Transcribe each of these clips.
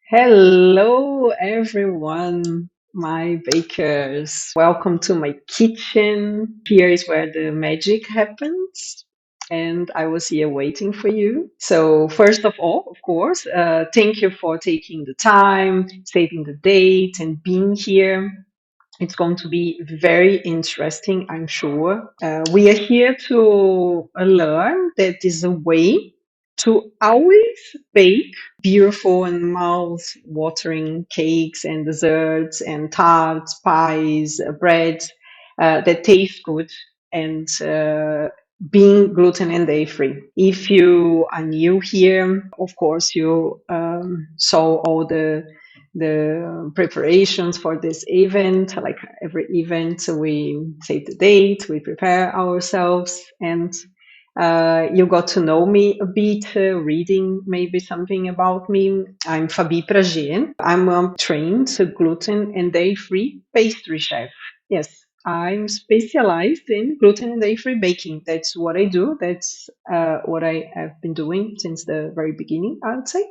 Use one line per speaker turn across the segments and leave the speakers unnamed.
Hello, everyone, my bakers. Welcome to my kitchen. Here is where the magic happens. And I was here waiting for you. So, first of all, of course, thank you for taking the time, saving the date, and being here. It's going to be very interesting, I'm sure. We are here to learn that there's a way to always bake beautiful and mouth-watering cakes and desserts and tarts, pies, breads that taste good and being gluten and dairy free. If you are new here, of course, you saw all the preparations for this event. Like every event, we save the date, we prepare ourselves, and you got to know me a bit, reading maybe something about me. I'm Fabi Prager. I'm a trained gluten and dairy-free pastry chef. Yes, I'm specialized in gluten and dairy-free baking. That's what I do. That's what I have been doing since the very beginning, I would say.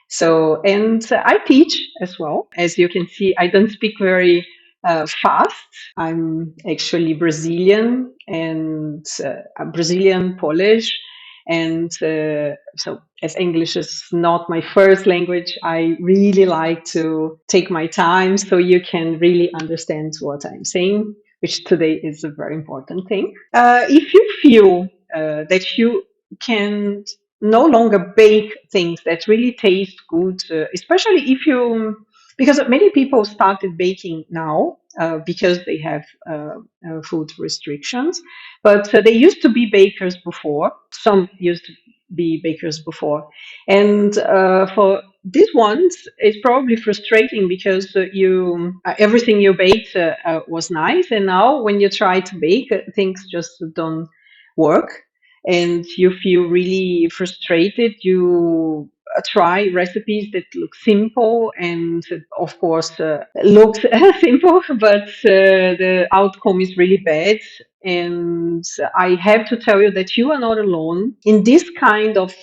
So, and I teach as well. As you can see, I don't speak very fast. I'm actually Brazilian and Brazilian Polish. And so, as English is not my first language, I really like to take my time so you can really understand what I'm saying, which today is a very important thing. If you feel that you can no longer bake things that really taste good, especially if you, because many people started baking now because they have food restrictions, but they used to be bakers before. Some used to be bakers before. And for these ones, it's probably frustrating because you everything you baked was nice, and now when you try to bake, things just don't work and you feel really frustrated. You try recipes that look simple and, of course, looks simple, but the outcome is really bad. And I have to tell you that you are not alone in this kind of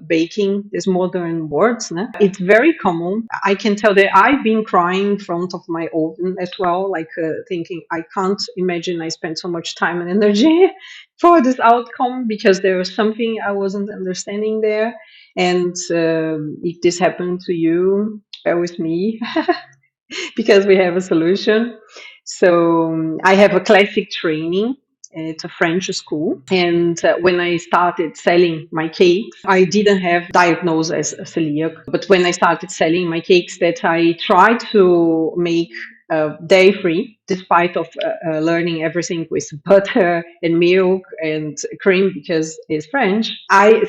baking, these modern words. No? It's very common. I can tell that I've been crying in front of my oven as well, like thinking, I can't imagine I spent so much time and energy for this outcome because there was something I wasn't understanding there. And if this happened to you, bear with me because we have a solution. So I have a classic training. It's a French school. And when I started selling my cakes, I didn't have diagnosed as a celiac. But when I started selling my cakes that I tried to make dairy free, despite of learning everything with butter and milk and cream because it's French.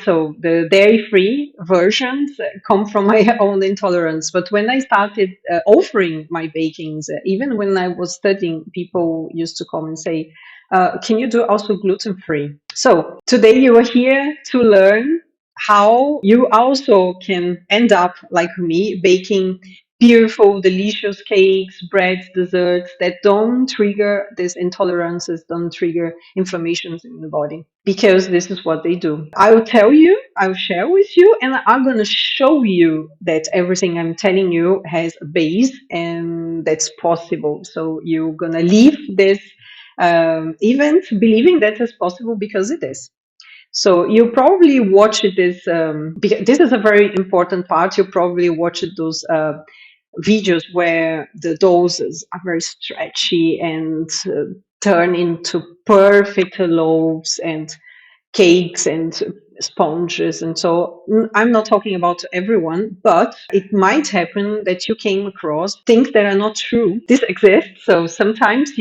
So the dairy free versions come from my own intolerance. But when I started offering my bakings, even when I was studying, people used to come and say, "Can you do also gluten free?" So today you are here to learn how you also can end up like me baking beautiful, delicious cakes, breads, desserts that don't trigger these intolerances, don't trigger inflammations in the body. Because this is what they do. I will tell you, I will share with you, and I'm going to show you that everything I'm telling you has a base and that's possible. So you're going to leave this event believing that is possible because it is. So you probably watched this, because this is a very important part. You probably watched those videos where the doses are very stretchy and turn into perfect loaves and cakes and sponges. And so I'm not talking about everyone, but it might happen that you came across things that are not true. This exists. So sometimes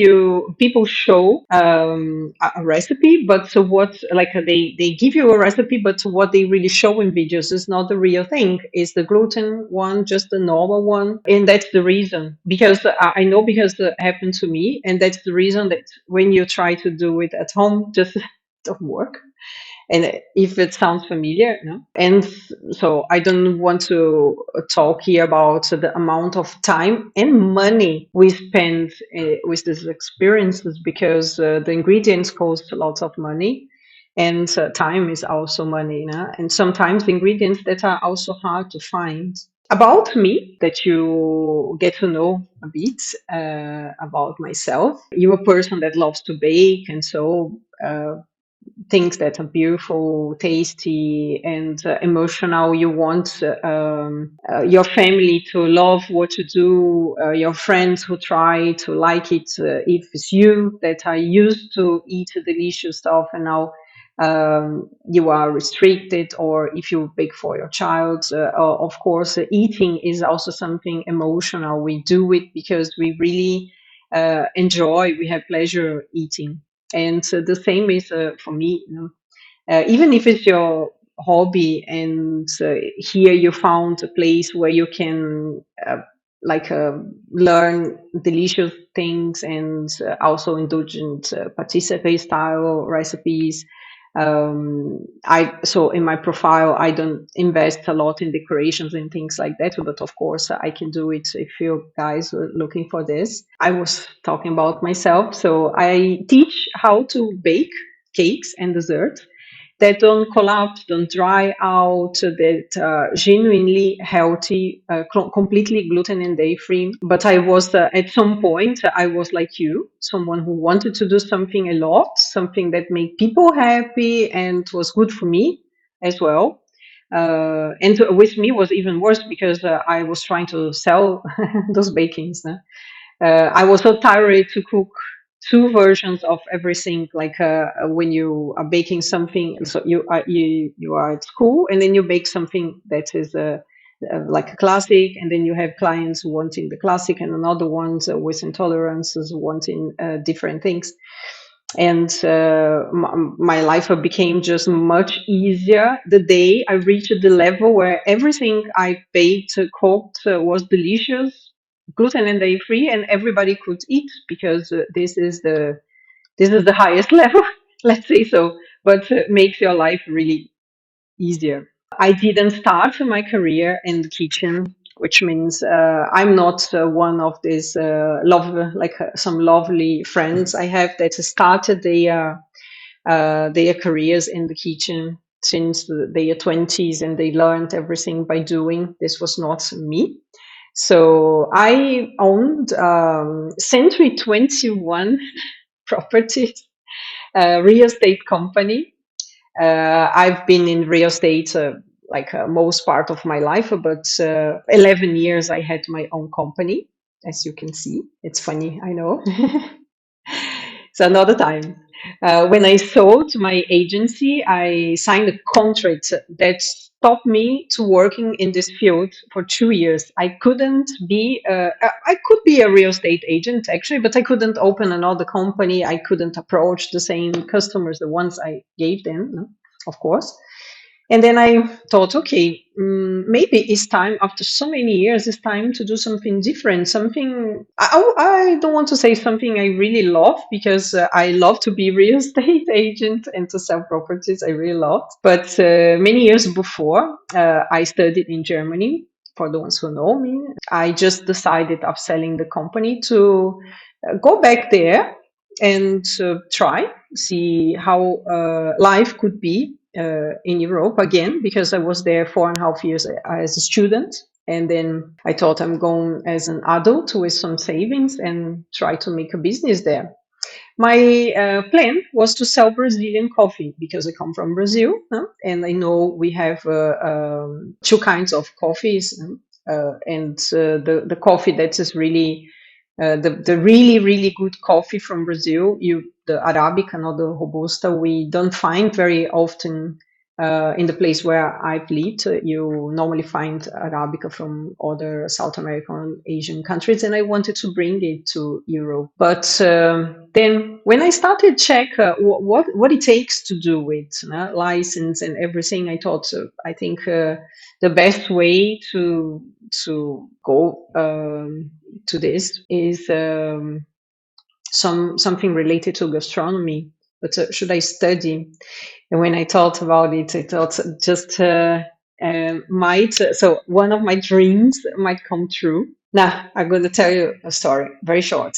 people show a recipe, but so what, like they give you a recipe, but what they really show in videos is not the real thing. Is the gluten one just the normal one? And that's the reason, because I know, because it happened to me, and that's the reason that when you try to do it at home, just don't work. And if it sounds familiar, no? And so I don't want to talk here about the amount of time and money we spend with these experiences, because the ingredients cost lots of money, and time is also money, no? And sometimes ingredients that are also hard to find. about me, that you get to know a bit about myself. You're a person that loves to bake, and so things that are beautiful, tasty, and emotional. You want your family to love what you do, your friends who try to like it. If it's you that are used to eat delicious stuff and now you are restricted, or if you bake for your child, of course, eating is also something emotional. We do it because we really enjoy, we have pleasure eating. And the same is for me, you know, even if it's your hobby, and here you found a place where you can like learn delicious things, and also indulgent participate style recipes. I so in my profile I don't invest a lot in decorations and things like that, but of course I can do it if you guys are looking for this. I was talking about myself, so I teach how to bake cakes and desserts that don't collapse, don't dry out, that are genuinely healthy, completely gluten and dairy free. But I was, at some point, I was like you, someone who wanted to do something a lot, something that made people happy and was good for me as well. And with me was even worse because I was trying to sell those bakings. I was so tired to cook two versions of everything. Like when you are baking something, so you are at school, and then you bake something that is like a classic, and then you have clients wanting the classic, and another ones with intolerances wanting different things. And my life became just much easier the day I reached the level where everything I baked, cooked was delicious, gluten and dairy free, and everybody could eat, because this is the highest level, let's say so. But makes your life really easier. I didn't start my career in the kitchen, which means I'm not one of these some lovely friends I have that started their careers in the kitchen since their 20s, and they learned everything by doing. This was not me. So I owned Century 21 properties, real estate company. I've been in real estate most part of my life, but 11 years I had my own company, as you can see. It's funny, I know. So another time, when I sold my agency, I signed a contract that stopped me to working in this field for 2 years. I couldn't be, I could be a real estate agent actually, but I couldn't open another company. I couldn't approach the same customers, the ones I gave them, no, of course. And then I thought, okay, maybe it's time, after so many years, it's time to do something different. Something, I don't want to say something I really love, because I love to be real estate agent and to sell properties. I really love. But many years before, I studied in Germany. For the ones who know me, I just decided of selling the company to go back there and try, see how life could be in Europe again, because I was there 4.5 years as a student. And then I thought I'm going as an adult with some savings and try to make a business there. My plan was to sell Brazilian coffee, because I come from Brazil, huh? And I know we have two kinds of coffees, and the coffee that is really the really really good coffee from Brazil, the Arabica, not the Robusta, we don't find very often in the place where I've lived. You normally find Arabica from other South American, Asian countries, and I wanted to bring it to Europe. But then when I started check what it takes to do with license and everything, I thought I think the best way to go to this is something related to gastronomy. But should I study? And when I thought about it, I thought just might. So one of my dreams might come true. Now I'm going to tell you a story, very short.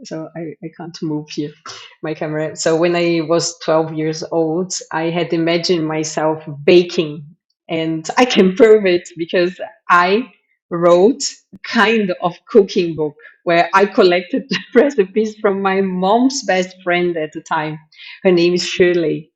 So I can't move here, my camera. So when I was 12 years old, I had imagined myself baking, and I can prove it because I wrote kind of cooking book where I collected recipes from my mom's best friend at the time. Her name is Shirley.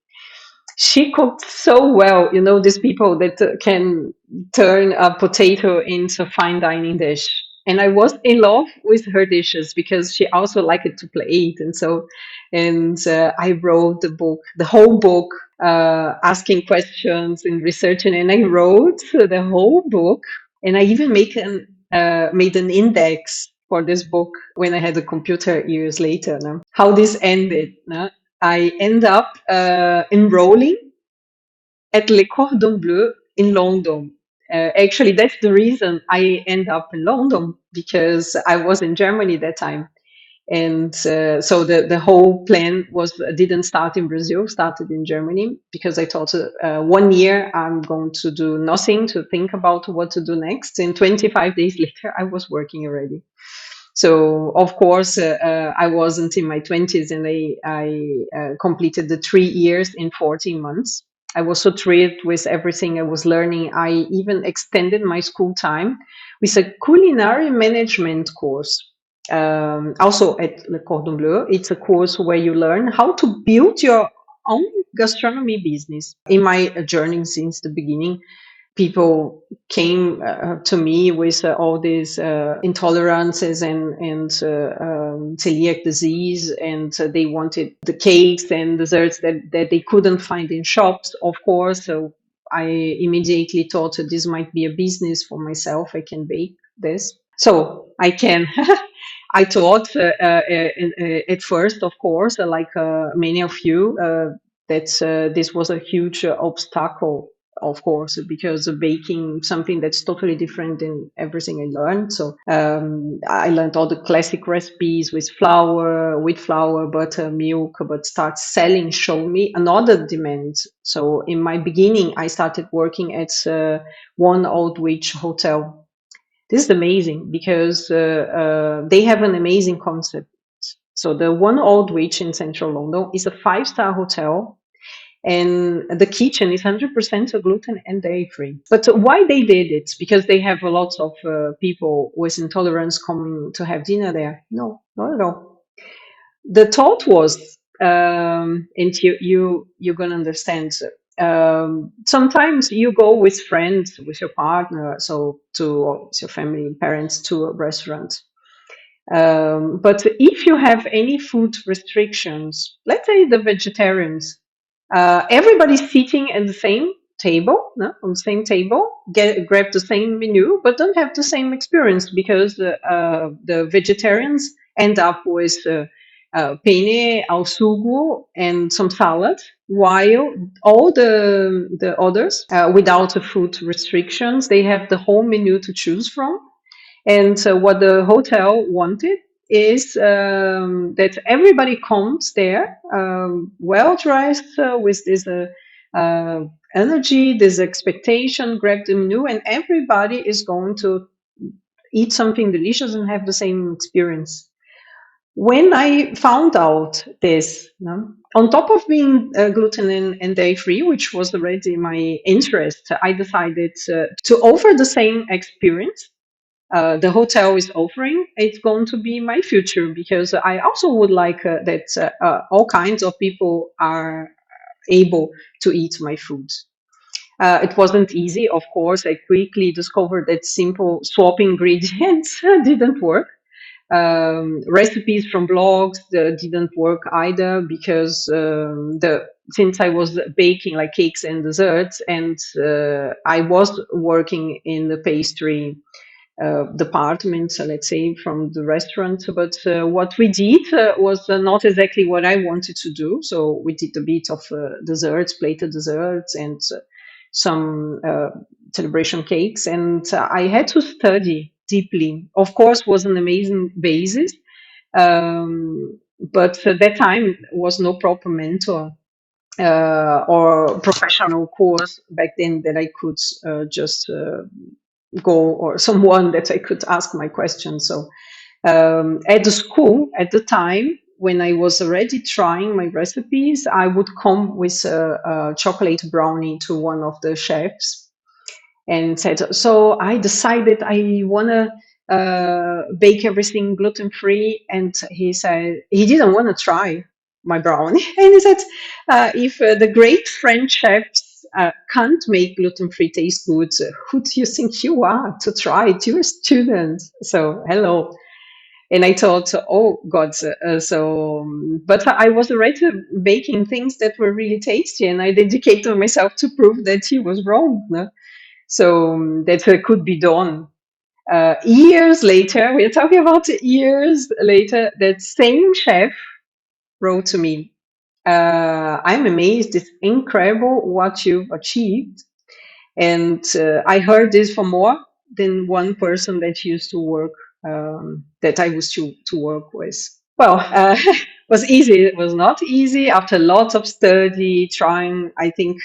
She cooked so well, you know, these people that can turn a potato into a fine dining dish. And I was in love with her dishes because she also liked to plate. And so, and I wrote the book, the whole book, asking questions and researching. And I wrote the whole book. And I even made an index for this book when I had a computer years later. No? How this ended. No? I end up enrolling at Le Cordon Bleu in London. Actually, that's the reason I end up in London because I was in Germany that time. And so the whole plan was didn't start in Brazil, started in Germany because I thought 1 year I'm going to do nothing to think about what to do next. And 25 days later, I was working already. So of course, I wasn't in my 20s, and I completed the 3 years in 14 months. I was so thrilled with everything I was learning. I even extended my school time with a culinary management course. Also at Le Cordon Bleu, it's a course where you learn how to build your own gastronomy business. In my journey since the beginning, people came to me with all these intolerances and celiac disease, and they wanted the cakes and desserts that they couldn't find in shops, of course. So I immediately thought that this might be a business for myself. I can bake this. So I can. I thought at first, of course, like many of you, that this was a huge obstacle, of course, because of baking something that's totally different than everything I learned. So I learned all the classic recipes with flour, wheat flour, butter, milk, but start selling showed me another demand. So in my beginning, I started working at One Old Witch Hotel. This is amazing because they have an amazing concept. So the One Old Witch in central London is a five-star hotel, and the kitchen is 100% gluten and dairy free. But why they did it? Because they have a lot of people with intolerance coming to have dinner there? No, not at all. The thought was, and you're gonna understand. Sometimes you go with friends, with your partner, so to or with your family, parents to a restaurant. But if you have any food restrictions, let's say the vegetarians, everybody's sitting at the same table, no? On the same table, grab the same menu, but don't have the same experience because the vegetarians end up with penne al sugo and some salad, while all the others, without the food restrictions, they have the whole menu to choose from. And so what the hotel wanted is that everybody comes there well dressed with this energy, this expectation, grab the menu, and everybody is going to eat something delicious and have the same experience. When I found out this, no, on top of being gluten and dairy free, which was already my interest, I decided to offer the same experience the hotel is offering, it's going to be my future because I also would like that all kinds of people are able to eat my food. It wasn't easy, of course. I quickly discovered that simple swap ingredients didn't work. Recipes from blogs didn't work either because the since I was baking like cakes and desserts, and I was working in the pastry department, so let's say from the restaurant. But what we did was not exactly what I wanted to do. So we did a bit of desserts, plated desserts, and some celebration cakes. And I had to study deeply. Of course, was an amazing basis. But at that time was no proper mentor or professional course back then that I could just go, or someone that I could ask my questions. So at the school at the time, when I was already trying my recipes, I would come with a chocolate brownie to one of the chefs. and said, "So I decided I want to bake everything gluten free." And he said he didn't want to try my brownie, and he said, "If the great French chefs can't make gluten free taste good, who do you think you are to try it? You're a student." So hello. And I thought, oh God, but I was already baking things that were really tasty, and I dedicated myself to prove that he was wrong. No? So that could be done. Years later, we're talking about years later, that same chef wrote to me, I'm amazed, it's incredible what you've achieved. And I heard this from more than one person that used to work, that I used to work with. Well, was easy. It was not easy after lots of study, trying. I think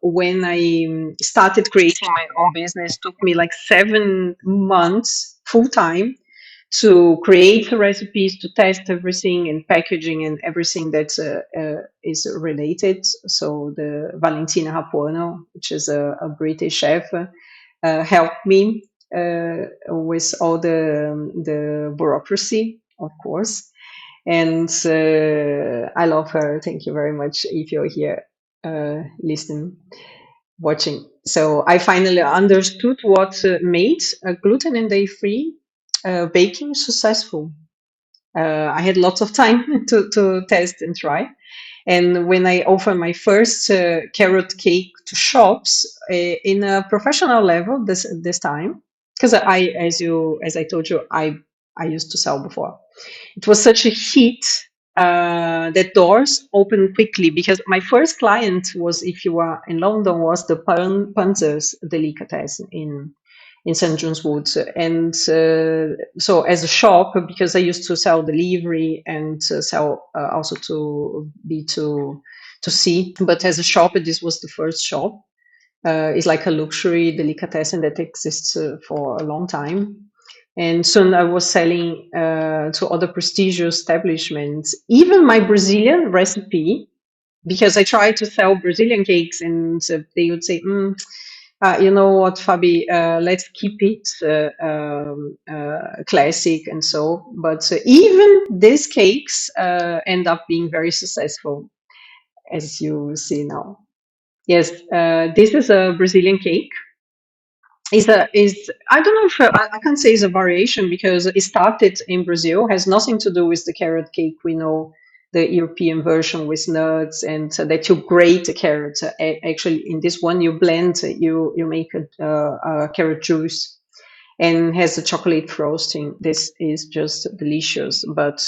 when I started creating my own business, took me like 7 months full time to create the recipes, to test everything and packaging and everything that is related. So the Valentina Rapono, which is a British chef, helped me with all the bureaucracy, of course. And I love her. Thank you very much if you're here listening, watching. So I finally understood what made gluten and dairy-free baking successful. I had lots of time to test and try. And when I offer my first carrot cake to shops in a professional level this time, because as I told you, I used to sell before. It was such a hit that doors opened quickly, because my first client was, if you are in London, was the Panzer's delicatessen in St. John's Wood. And so as a shop, because I used to sell delivery and sell also to to C, but as a shop, this was the first shop. It's like a luxury delicatessen that exists for a long time. And soon I was selling to other prestigious establishments, even my Brazilian recipe, because I tried to sell Brazilian cakes, and they would say, you know what, Fabi, let's keep it classic and so. But even these cakes end up being very successful, as you see now. Yes, this is a Brazilian cake. Is I don't know if I can't say it's a variation, because it started in Brazil, has nothing to do with the carrot cake we know, the European version with nuts, and that you grate the carrots. Actually, in this one you blend, you make a carrot juice, and has a chocolate frosting. This is just delicious. But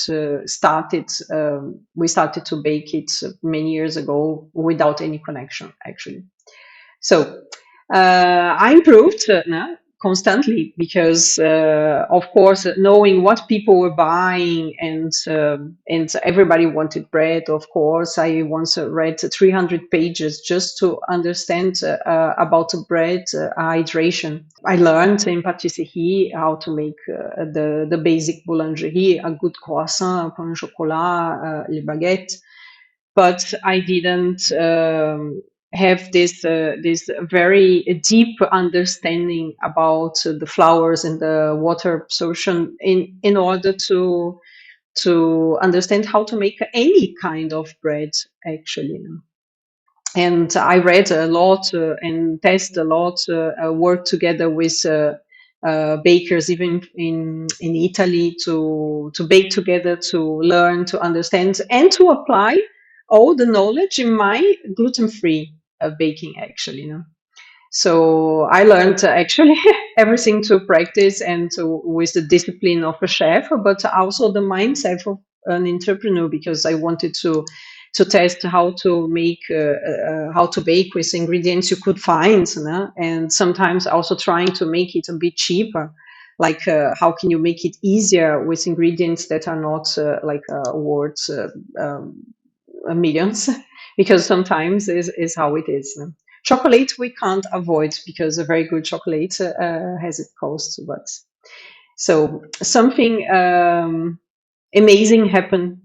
we started to bake it many years ago without any connection, actually. So I improved no, constantly, because, of course, knowing what people were buying, and everybody wanted bread. Of course, I once read 300 pages just to understand about bread hydration. I learned in patisserie how to make the basic boulangerie, a good croissant, pain au chocolat, les baguettes, but I didn't have this very deep understanding about the flours and the water absorption in order to understand how to make any kind of bread, actually. And I read a lot and test a lot, worked together with bakers, even in Italy, to bake together, to learn, to understand, and to apply all the knowledge in my gluten-free baking, actually. So I learned actually everything to practice, and with the discipline of a chef, but also the mindset of an entrepreneur, because I wanted to test how to make how to bake with ingredients you could find, and sometimes also trying to make it a bit cheaper. Like how can you make it easier with ingredients that are not worth millions, because sometimes is how it is. Chocolate we can't avoid, because a very good chocolate has its cost. But so something amazing happened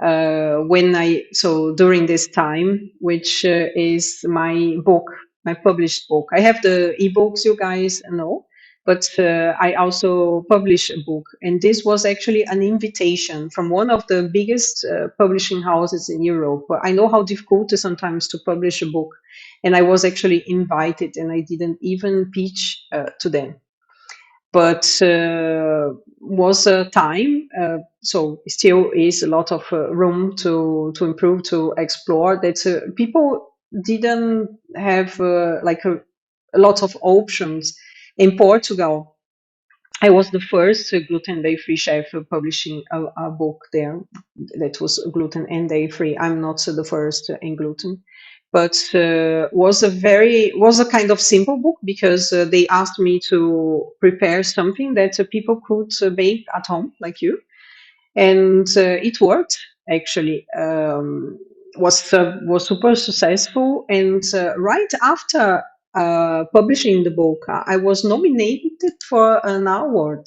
when I so during this time, which is my book. my published book. I have the ebooks, you guys know, but I also publish a book. And this was actually an invitation from one of the biggest publishing houses in Europe. I know how difficult it is sometimes to publish a book. And I was actually invited, and I didn't even pitch to them. But was a time, so still is a lot of room to improve, to explore, that people didn't have like a lot of options. In Portugal, I was the first gluten day free chef publishing a book there that was gluten and day free. I'm not the first in gluten, but was a kind of simple book, because they asked me to prepare something that people could bake at home, like you, and it worked actually. Was super successful, and right after publishing the book, I was nominated for an award.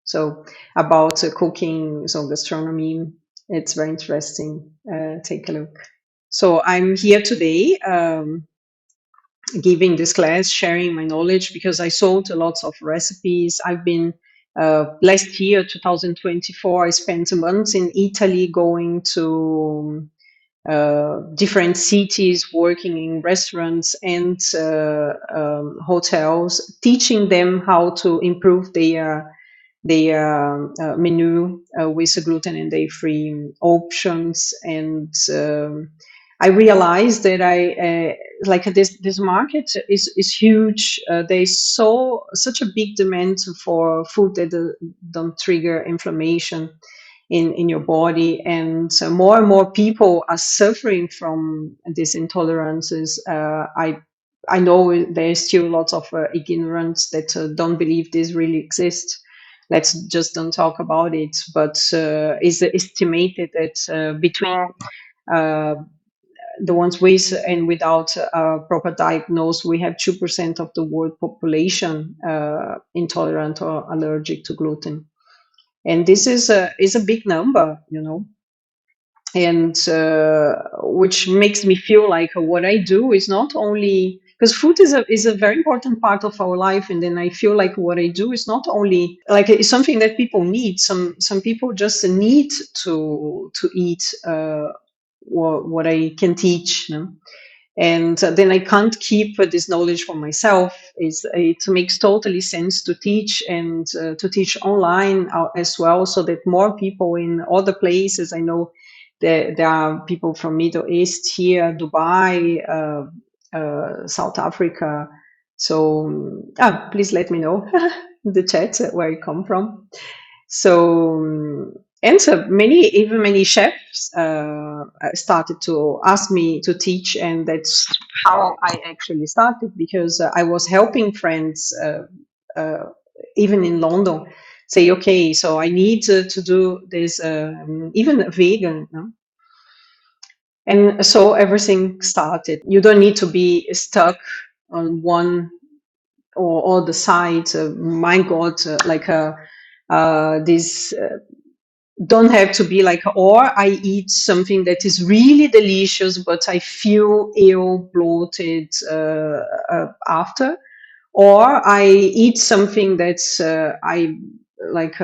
So about cooking, so gastronomy, it's very interesting. Take a look. So I'm here today. Giving this class, sharing my knowledge, because I sold lots of recipes. I've been last year, 2024, I spent a month in Italy going to different cities, working in restaurants and hotels, teaching them how to improve their menu with gluten and dairy-free options. And I realized that I like this market is huge. There's such a big demand for food that don't trigger inflammation in your body, and more and more people are suffering from these intolerances. I know there's still lots of ignorance that don't believe this really exists. Let's just don't talk about it. But it's estimated that between uh, the ones with and without a proper diagnosis, we have 2% of the world population intolerant or allergic to gluten. And this is a big number, you know, and which makes me feel like what I do is not only, because food is a very important part of our life, and then I feel like what I do is not only like it's something that people need. Some people just need to eat what I can teach, you know? And then I can't keep this knowledge for myself. It makes totally sense to teach, and to teach online as well, so that more people in other places. I know there are people from Middle East here, Dubai, South Africa. So please let me know in the chat where you come from. So, and so even many chefs started to ask me to teach, and that's how I actually started, because I was helping friends, uh, even in London, say, okay, so I need to do this, even vegan, no? And so everything started. You don't need to be stuck on one or the side. My God, like this. Don't have to be like, or I eat something that is really delicious, but I feel ill, bloated after, or I eat something that's I like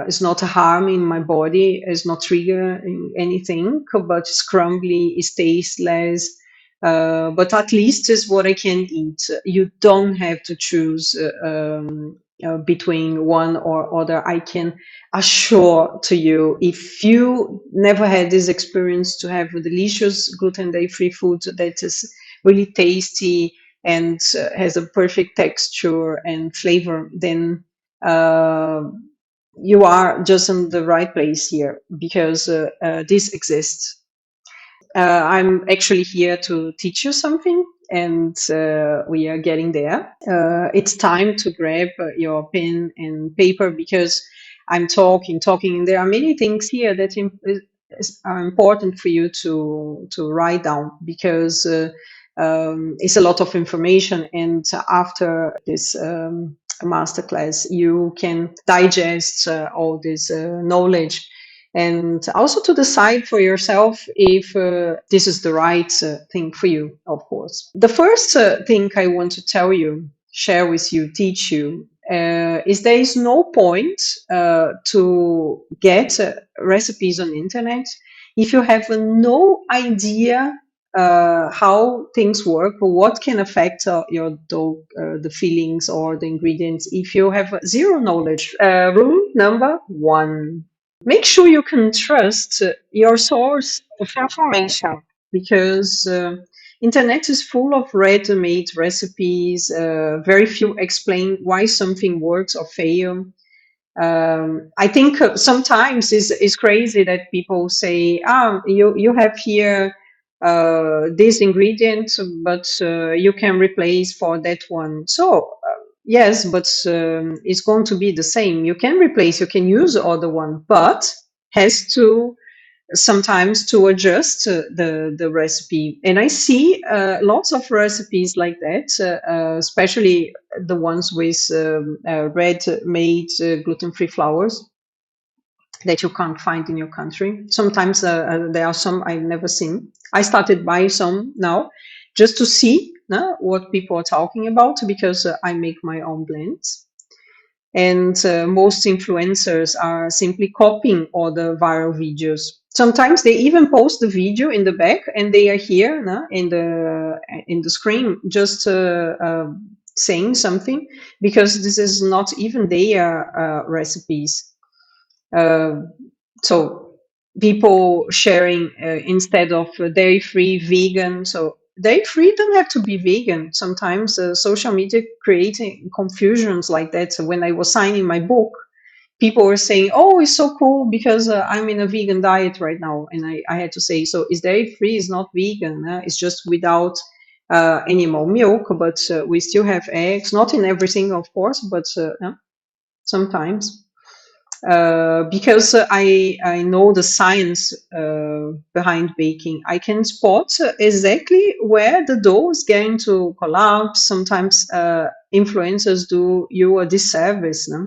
is not harming my body, is not triggering anything, but it's crumbly, it tasteless. But at least is what I can eat. You don't have to choose between one or other. I can assure to you, if you never had this experience to have a delicious gluten-free food that is really tasty and has a perfect texture and flavor, then uh, you are just in the right place here, because this exists. I'm actually here to teach you something, and we are getting there. It's time to grab your pen and paper, because I'm talking. There are many things here that are important for you to write down, because it's a lot of information, and after this masterclass, you can digest all this knowledge, and also to decide for yourself if this is the right thing for you, of course. The first thing I want to tell you, share with you, teach you, is there is no point to get recipes on internet if you have no idea how things work or what can affect your dog, the feelings or the ingredients. If you have zero knowledge, rule number one: make sure you can trust your source of information, because internet is full of ready-made recipes. Very few explain why something works or fail. I think sometimes is crazy that people say, "Ah, you have here this ingredient, but you can replace for that one." So yes, but it's going to be the same. You can replace, you can use the other one, but has to sometimes to adjust the recipe. And I see lots of recipes like that, especially the ones with red made gluten-free flours that you can't find in your country. Sometimes there are some I've never seen. I started buying some now just to see what people are talking about, because I make my own blends. And most influencers are simply copying all the viral videos. Sometimes they even post the video in the back, and they are here in the screen just saying something, because this is not even their recipes. Uh, so people sharing instead of dairy-free, vegan. So dairy-free don't have to be vegan. Sometimes social media creating confusions like that. So when I was signing my book, people were saying, "Oh, it's so cool because I'm in a vegan diet right now," and I had to say, "So is dairy-free is not vegan? It's just without animal milk, but we still have eggs. Not in everything, of course, but sometimes." Because I know the science behind baking, I can spot exactly where the dough is going to collapse. Sometimes influencers do you a disservice. No?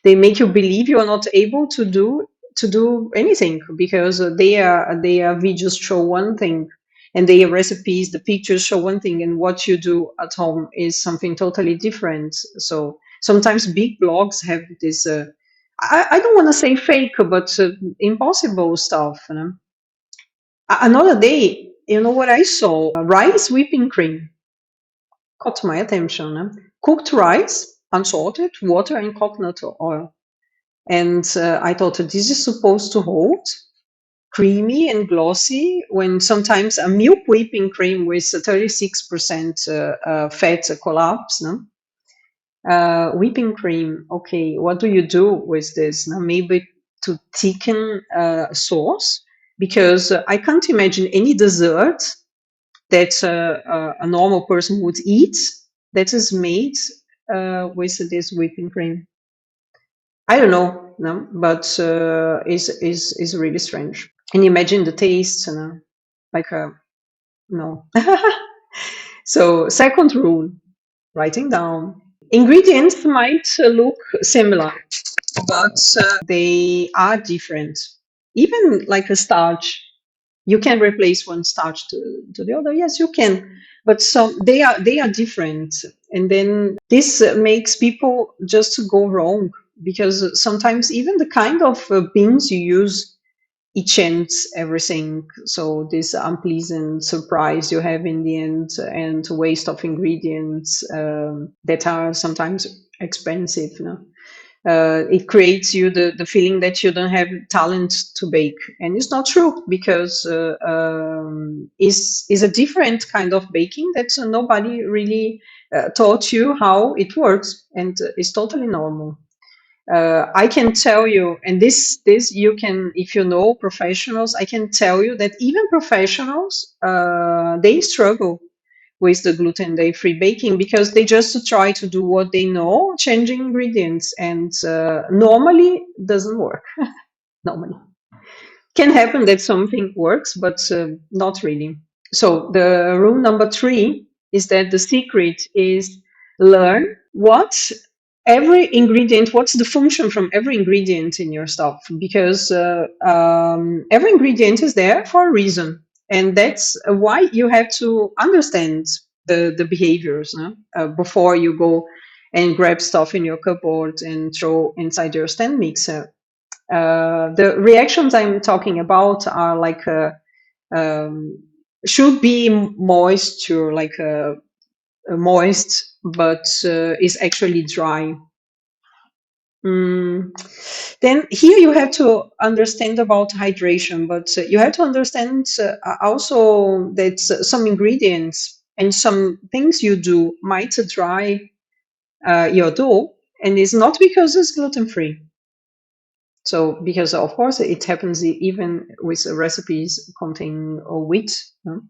They make you believe you are not able to do anything, because their videos show one thing, and their recipes, the pictures show one thing, and what you do at home is something totally different. So sometimes big blogs have this. I don't want to say fake, but impossible stuff. You know? Another day, you know what I saw? Rice whipping cream caught my attention. Cooked rice, unsalted, water, and coconut oil. And I thought this is supposed to hold creamy and glossy, when sometimes a milk whipping cream with 36% fat collapse. No? Whipping cream. Okay, what do you do with this? Now, maybe to thicken sauce, because I can't imagine any dessert that a normal person would eat that is made with this whipping cream. I don't know, no, but is really strange. And imagine the taste, you know, like no. So second rule, writing down. Ingredients might look similar, but they are different. Even like a starch, you can replace one starch to the other. Yes, you can, but some they are different, and then this makes people just go wrong, because sometimes even the kind of beans you use, it changes everything. So this unpleasant surprise you have in the end, and waste of ingredients that are sometimes expensive. No? It creates you the feeling that you don't have talent to bake, and it's not true, because is a different kind of baking that nobody really taught you how it works, and it's totally normal. I can tell you, and this you can, if you know professionals, I can tell you that even professionals they struggle with the gluten day free baking, because they just try to do what they know, changing ingredients, and normally doesn't work. Normally can happen that something works, but not really. So the rule number three is that the secret is learn what every ingredient, what's the function from every ingredient in your stuff? Because every ingredient is there for a reason, and that's why you have to understand the behaviors, no? Before you go and grab stuff in your cupboard and throw inside your stand mixer. The reactions I'm talking about are like um, should be moisture, like moist, but is actually dry. Mm. Then here you have to understand about hydration, but you have to understand also that some ingredients and some things you do might dry your dough, and it's not because it's gluten free. So, because of course it happens even with recipes containing wheat. No?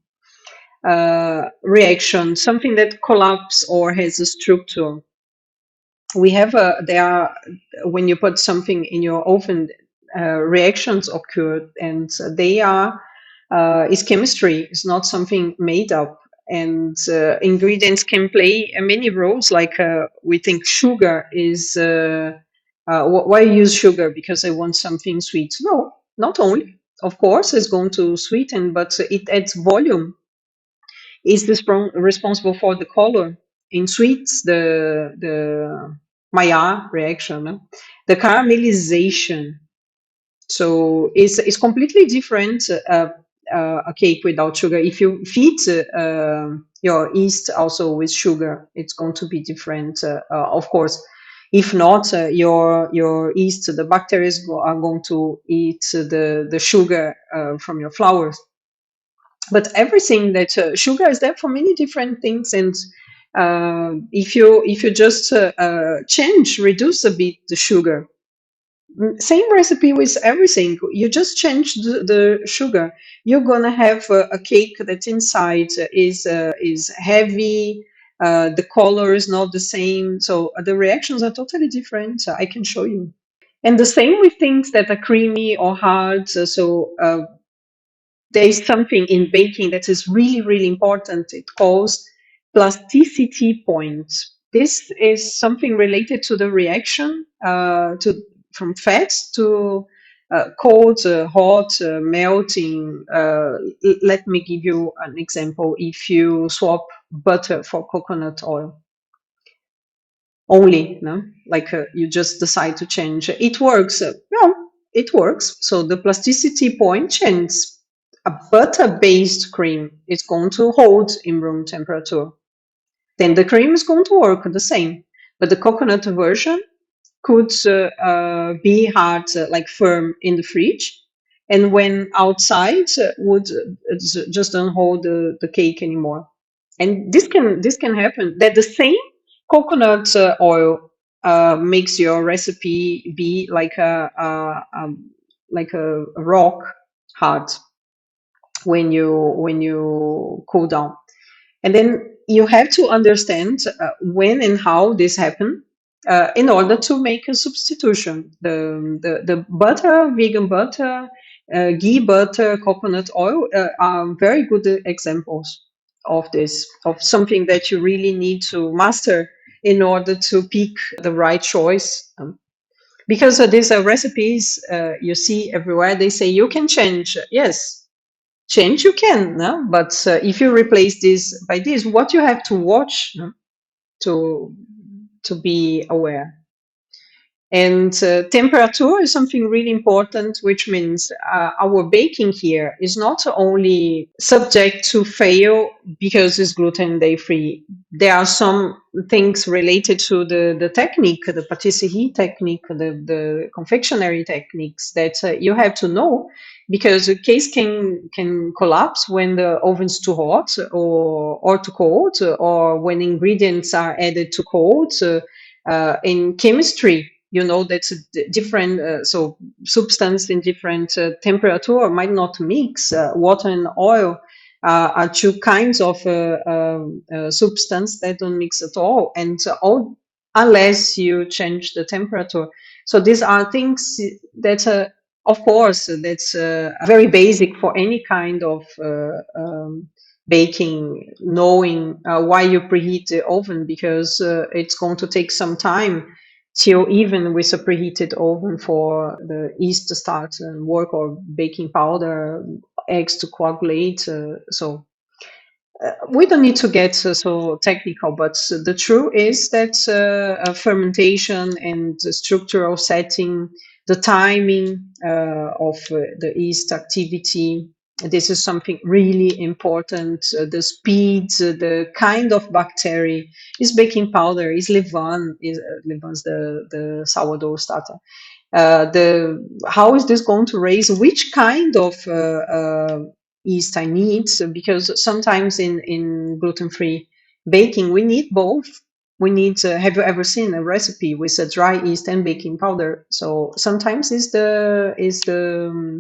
Reaction, something that collapse or has a structure. We have there are, when you put something in your oven, reactions occur, and they are is chemistry. It's not something made up, and ingredients can play many roles. Like we think sugar is why use sugar? Because I want something sweet. No, not only. Of course, it's going to sweeten, but it adds volume. Is this responsible for the color? In sweets, the Maillard reaction, no? The caramelization. So it's completely different. A cake without sugar. If you feed your yeast also with sugar, it's going to be different. Of course, if not, your yeast, the bacteria are going to eat the sugar from your flour. But everything that sugar is there for many different things, and if you just change, reduce a bit the sugar, same recipe with everything, you just change the sugar, you're gonna have a cake that inside is heavy. The color is not the same, so the reactions are totally different. I can show you. And the same with things that are creamy or hard. There is something in baking that is really, really important. It calls plasticity points. This is something related to the reaction to from fats to cold, hot, melting. Let me give you an example. If you swap butter for coconut oil, only, no? Like you just decide to change. It works. No, it works. So the plasticity point changes. A butter-based cream is going to hold in room temperature. Then the cream is going to work the same. But the coconut version could be hard, like firm in the fridge. And when outside, would just don't hold the cake anymore. And this can happen. That the same coconut oil makes your recipe be like a rock hard when you cool down. And then you have to understand when and how this happen in order to make a substitution. The butter, vegan butter, ghee butter, coconut oil are very good examples of this, of something that you really need to master in order to pick the right choice. Because these are recipes you see everywhere. They say you can change. Yes, change you can, no? But if you replace this by this, what you have to watch, no? to to be aware. And temperature is something really important, which means our baking here is not only subject to fail because it's gluten day free. There are some things related to the technique, the patisserie technique, the confectionery techniques that you have to know, because a case can collapse when the oven's too hot or too cold, or when ingredients are added too cold. In chemistry, you know, that's a different so substance in different temperature might not mix. Water and oil are two kinds of substance that don't mix at all, and all unless you change the temperature. So these are things that of course that's very basic for any kind of baking, knowing why you preheat the oven, because it's going to take some time till even with a preheated oven for the yeast to start and work, or baking powder, eggs to coagulate. So we don't need to get so technical, but the truth is that fermentation and the structural setting, the timing of the yeast activity, this is something really important. The speed, the kind of bacteria. Is baking powder, is levain, levain's the sourdough starter. The How is this going to raise, which kind of yeast I need? So, because sometimes in gluten-free baking we need both. We need. Have you ever seen a recipe with a dry yeast and baking powder? So sometimes is the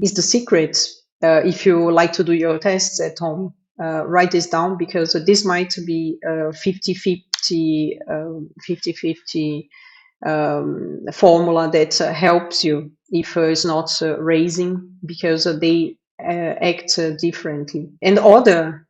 secret. If you like to do your tests at home, write this down, because this might be 50-50, 50-50 formula that helps you if it's not raising, because they act differently. And other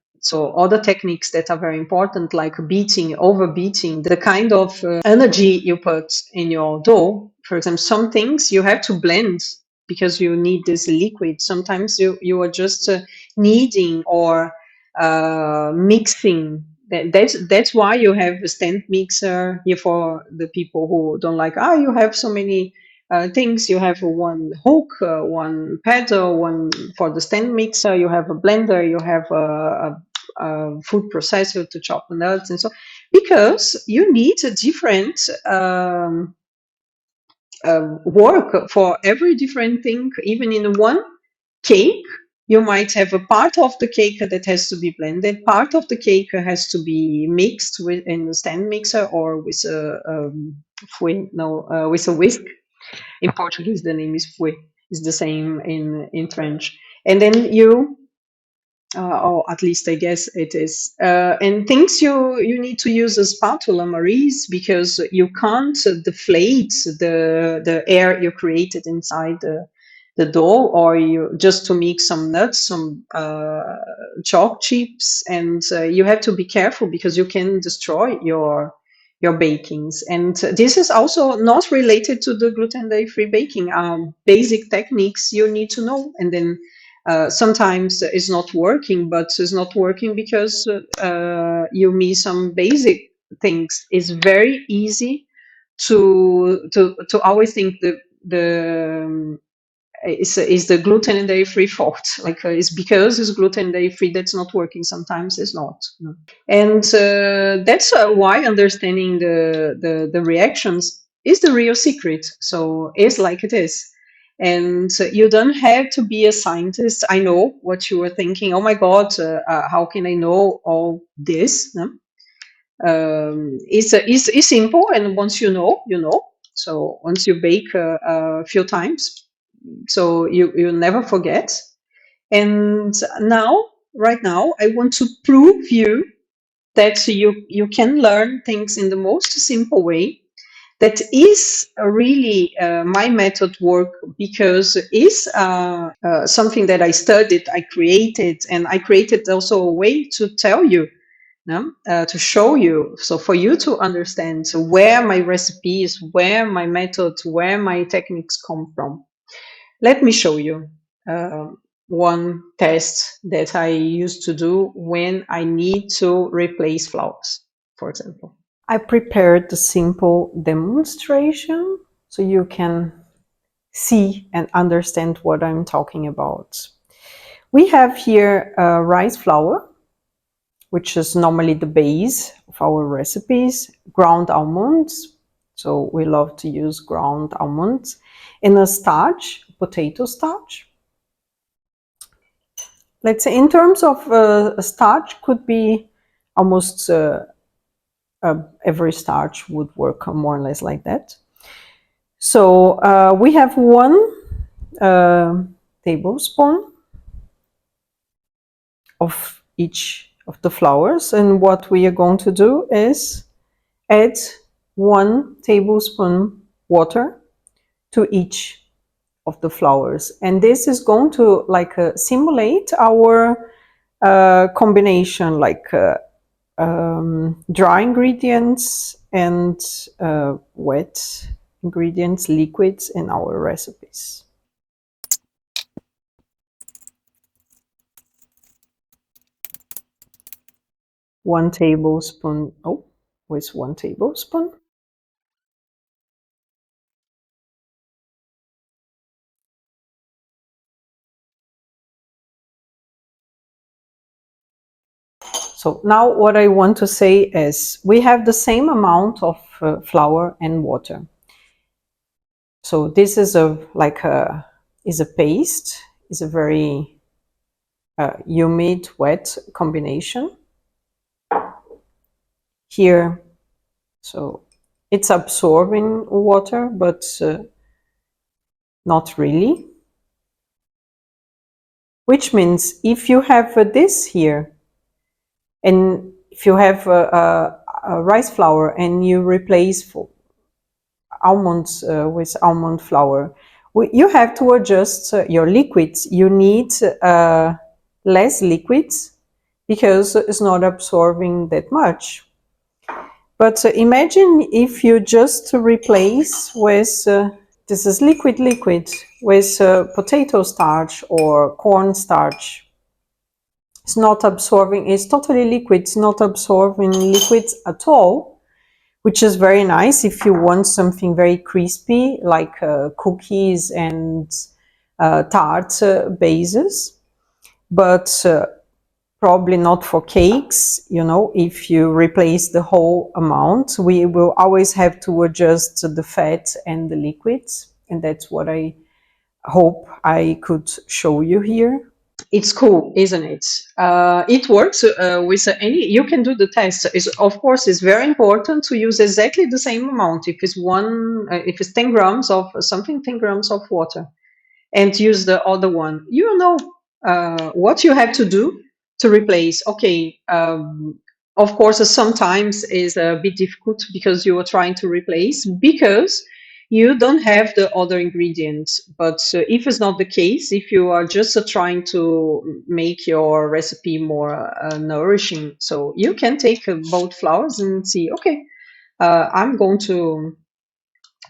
techniques that are very important, like beating, over beating, the kind of energy you put in your dough. For example, some things you have to blend because you need this liquid. Sometimes you are just kneading or mixing. That's why you have a stand mixer here for the people who don't like. You have so many things. You have one hook, one pedal, one for the stand mixer. You have a blender. You have a food processor to chop the nuts and so. Because you need a different work for every different thing. Even in one cake, you might have a part of the cake that has to be blended, part of the cake has to be mixed with in a stand mixer or with a with a whisk. In Portuguese, the name is fouet. It's the same in French. And then you or at least I guess it is. And things you need to use a spatula, Maurice, because you can't deflate the air you created inside the dough, or you just to mix some nuts, some chalk chips, and you have to be careful because you can destroy your bakings. And this is also not related to the gluten free baking. Basic techniques you need to know, and then sometimes it's not working, but it's not working because you miss some basic things. It's very easy to always think the is the gluten and dairy free fault. Like it's because it's gluten and dairy free that's not working. Sometimes it's not. No. And that's why understanding the reactions is the real secret. So it's like it is. And you don't have to be a scientist. I know what you were thinking. Oh my God, how can I know all this? No? It's simple, and once you know, you know. So once you bake a few times, so you never forget. And now, right now, I want to prove you that you can learn things in the most simple way. That is really my method work, because is something that I studied, I created, and I created also a way to tell you, no? To show you, so for you to understand, so where my recipes, where my methods, where my techniques come from. Let me show you one test that I used to do when I need to replace flours, for example. I prepared the simple demonstration so you can see and understand what I'm talking about. We have here rice flour, which is normally the base of our recipes, ground almonds. So we love to use ground almonds. In a starch, potato starch. Let's say in terms of starch, could be almost every starch would work more or less like that. So we have 1 tablespoon of each of the flours, and what we are going to do is add 1 tablespoon water to each of the flours, and this is going to like simulate our combination, like dry ingredients and wet ingredients, liquids in our recipes. 1 tablespoon, oh, with 1 tablespoon. So now what I want to say is we have the same amount of flour and water. So this is a paste, is a very humid, wet combination. Here, so it's absorbing water, but not really. Which means if you have this here, and if you have a rice flour and you replace almonds with almond flour, you have to adjust your liquids. You need less liquids because it's not absorbing that much. But imagine if you just replace with, this is liquid, with potato starch or corn starch. It's not absorbing, it's totally liquid, it's not absorbing liquids at all, which is very nice if you want something very crispy, like cookies and tart bases. But probably not for cakes. You know, if you replace the whole amount, we will always have to adjust the fat and the liquids, and that's what I hope I could show you here. It's cool, isn't it? It works with any. You can do the test. Of course, it's very important to use exactly the same amount. If it's 10 grams of something, 10 grams of water, and use the other one. You know what you have to do to replace. Okay, of course, sometimes is a bit difficult because you are trying to replace because you don't have the other ingredients. But if it's not the case, if you are just trying to make your recipe more nourishing, so you can take both flours and see, okay, I'm going to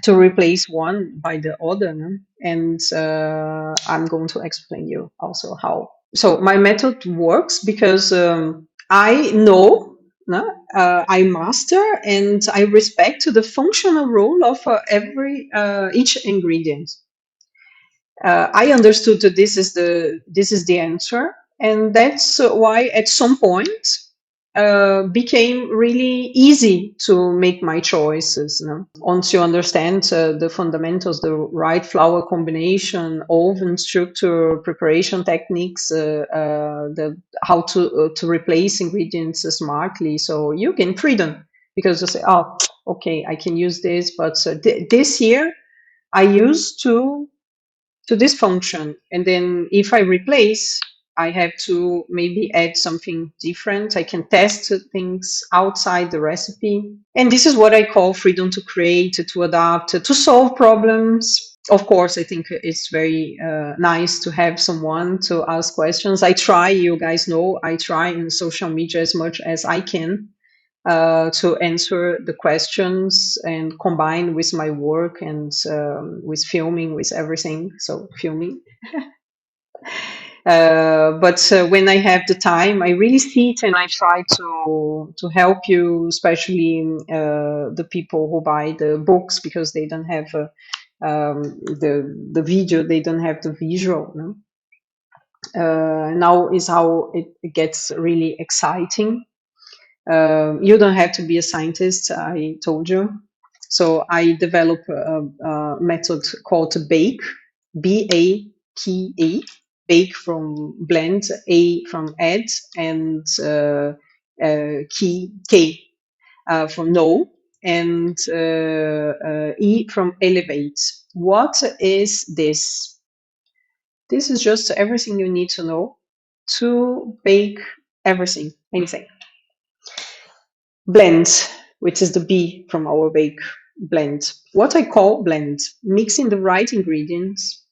replace one by the other, no? And I'm going to explain you also how. So my method works because I know, no? I master and I respect the functional role of every each ingredient. I understood that this is the answer, and that's why at some point became really easy to make my choices. No? Once you understand the fundamentals, the right flour combination, oven structure, preparation techniques, the how to replace ingredients smartly, so you gain freedom because you say, oh, okay, I can use this, but this here I used to this function. And then if I replace, I have to maybe add something different. I can test things outside the recipe. And this is what I call freedom to create, to adapt, to solve problems. Of course, I think it's very nice to have someone to ask questions. I try, you guys know, I try in social media as much as I can to answer the questions and combine with my work and with filming, with everything. So filming. But when I have the time, I really sit and I try to help you, especially the people who buy the books because they don't have the video, they don't have the visual. No? Now is how it gets really exciting. You don't have to be a scientist, I told you. So I developed a method called bake, BAKE, bake from blend, A from add, and key, K from know, and E from elevate. What is this? This is just everything you need to know to bake everything, anything. Blend, which is the B from our bake, blend. What I call blend, mixing the right ingredients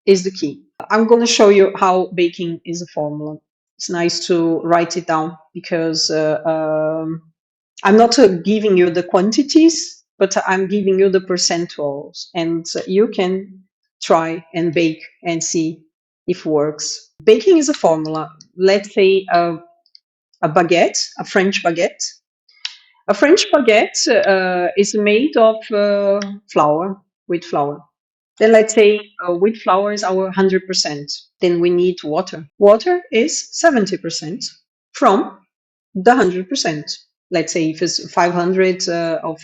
is the key. I'm going to show you how baking is a formula. It's nice to write it down because I'm not giving you the quantities. but I'm giving you the percentuals, and you can try and bake and see if works. Baking is a formula. Let's say a baguette, a French baguette. A French baguette is made of flour, wheat flour. Then let's say wheat flour is our 100%. Then we need water. Water is 70% from the 100%. Let's say if it's 500 of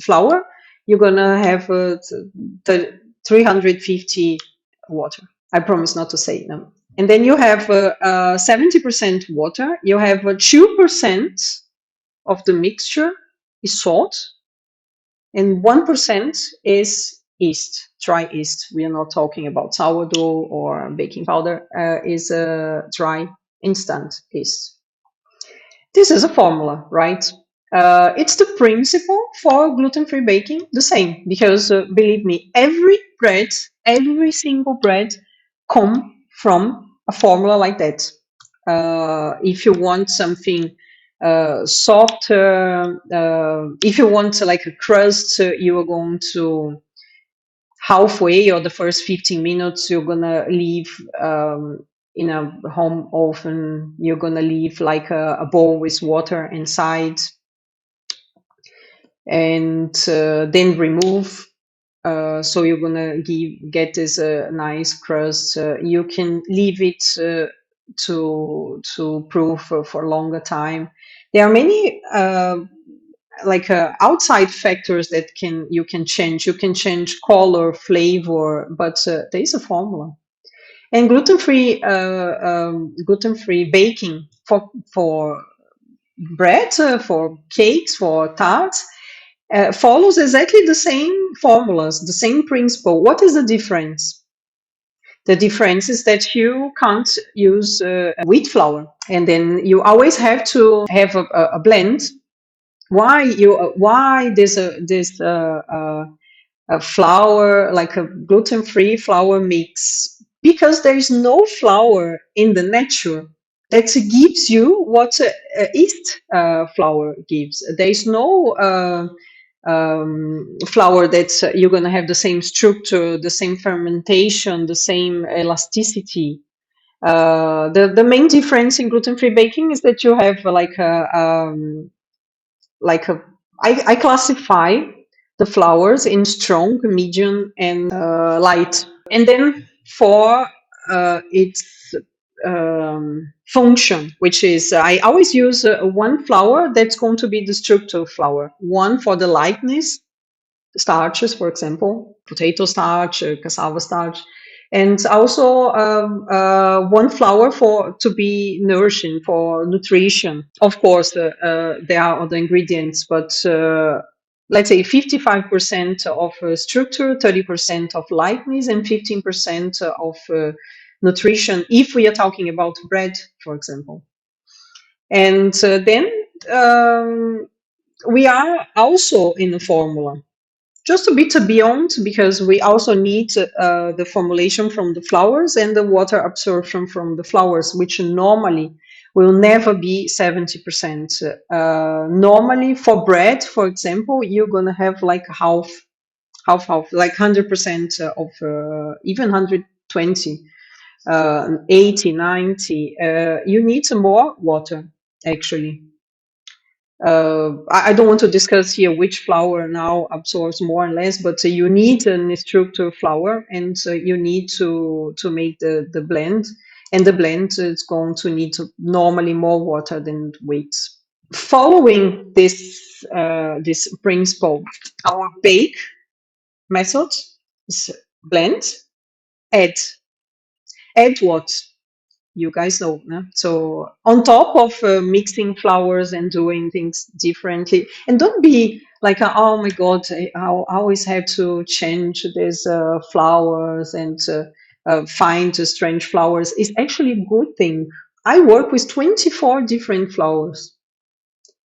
flour, you're gonna have 350 water. I promise not to say them. And then you have 70% water. You have 2% of the mixture is salt, and 1% is yeast, dry yeast. We are not talking about sourdough or baking powder. Is a dry instant yeast. This is a formula, right? It's the principle for gluten-free baking, the same, because believe me, every single bread come from a formula like that. If you want something softer, if you want like a crust, you are going to halfway or the first 15 minutes, you're gonna leave in a home oven, you're gonna leave like a bowl with water inside, and then remove. So you're gonna get this nice crust. You can leave it to proof for a longer time. There are many outside factors that you can change. You can change color, flavor, but there is a formula. And gluten-free baking for bread, for cakes, for tarts, follows exactly the same formulas, the same principle. What is the difference? The difference is that you can't use wheat flour, and then you always have to have a blend. Why a flour, like a gluten-free flour mix? Because there is no flour in the nature that gives you what yeast flour gives. There is no flour that you're going to have the same structure, the same fermentation, the same elasticity. The main difference in gluten-free baking is that you have like a I classify the flours in strong, medium, and light. And then for its function, which is I always use one flour that's going to be the structural flour, one for the lightness, starches, for example, potato starch, cassava starch, and also one flour for to be nourishing for nutrition. Of course, there are other ingredients, but let's say 55% of structure, 30% of lightness, and 15% of nutrition, if we are talking about bread, for example. And then we are also in the formula just a bit beyond, because we also need the formulation from the flours and the water absorption from the flours, which normally will never be 70%. Normally for bread, for example, you're going to have like half, like 100% of even 120, 80, 90. You need some more water, actually. I don't want to discuss here which flour now absorbs more and less, but you need an structured flour, and you need to make the blend, and the blend is going to need normally more water than wheat. Following this principle, our bake method is blend, add. Add what? You guys know, no? So on top of mixing flours and doing things differently, and don't be like, oh my god, I always have to change these flours and find strange flours. It's actually a good thing. I work with 24 different flours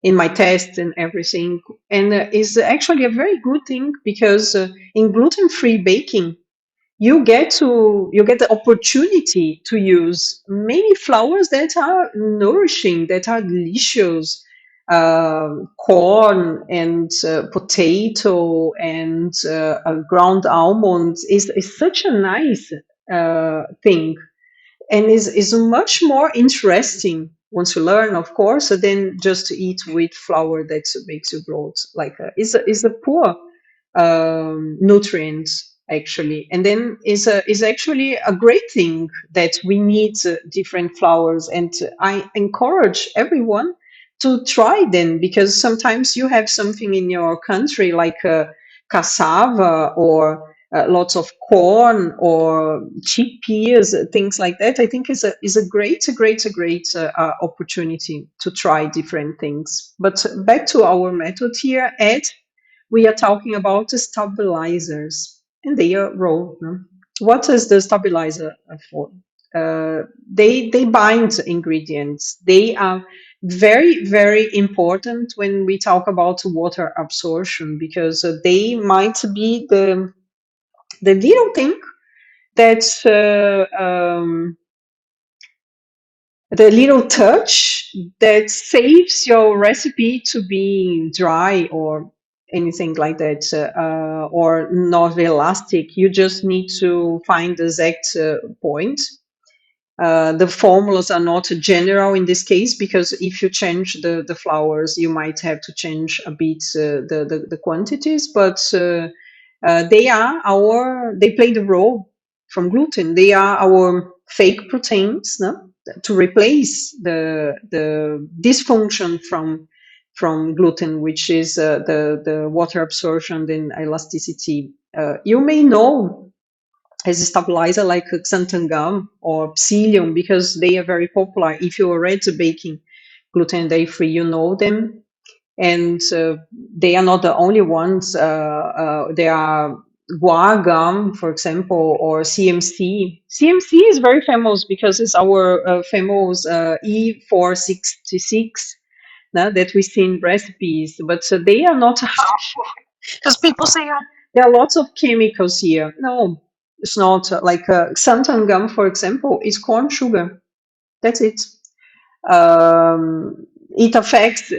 in my tests and everything, and it's actually a very good thing, because in gluten-free baking you get the opportunity to use many flours that are nourishing, that are delicious. corn and potato and ground almonds is such a nice thing, and is much more interesting once you learn, of course, than just to eat with flour that makes you bloat. Like is a poor nutrients actually, and then is actually a great thing that we need different flours, and I encourage everyone to try them, because sometimes you have something in your country like cassava or lots of corn or chickpeas, things like that. I think is a great opportunity to try different things. But back to our method here, Ed, we are talking about the stabilizers and their role. No? What is the stabilizer for? They bind ingredients. They are very important when we talk about water absorption, because they might be the little thing that the little touch that saves your recipe to be dry or anything like that, or not elastic. You just need to find the exact point. The formulas are not general in this case, because if you change the flours, you might have to change a bit the quantities. But they play the role from gluten. They are our fake proteins, no? To replace the dysfunction from gluten, which is the water absorption and elasticity. You may know as a stabilizer like xanthan gum or psyllium, because they are very popular. If you're already baking gluten day free, you know them. And they are not the only ones. There are guar gum, for example, or CMC. CMC is very famous because it's our famous E466 that we see in recipes, but they are not harmful. Because people say there are lots of chemicals here. No, it's not. Like xanthan gum, for example, is corn sugar. That's it. It affects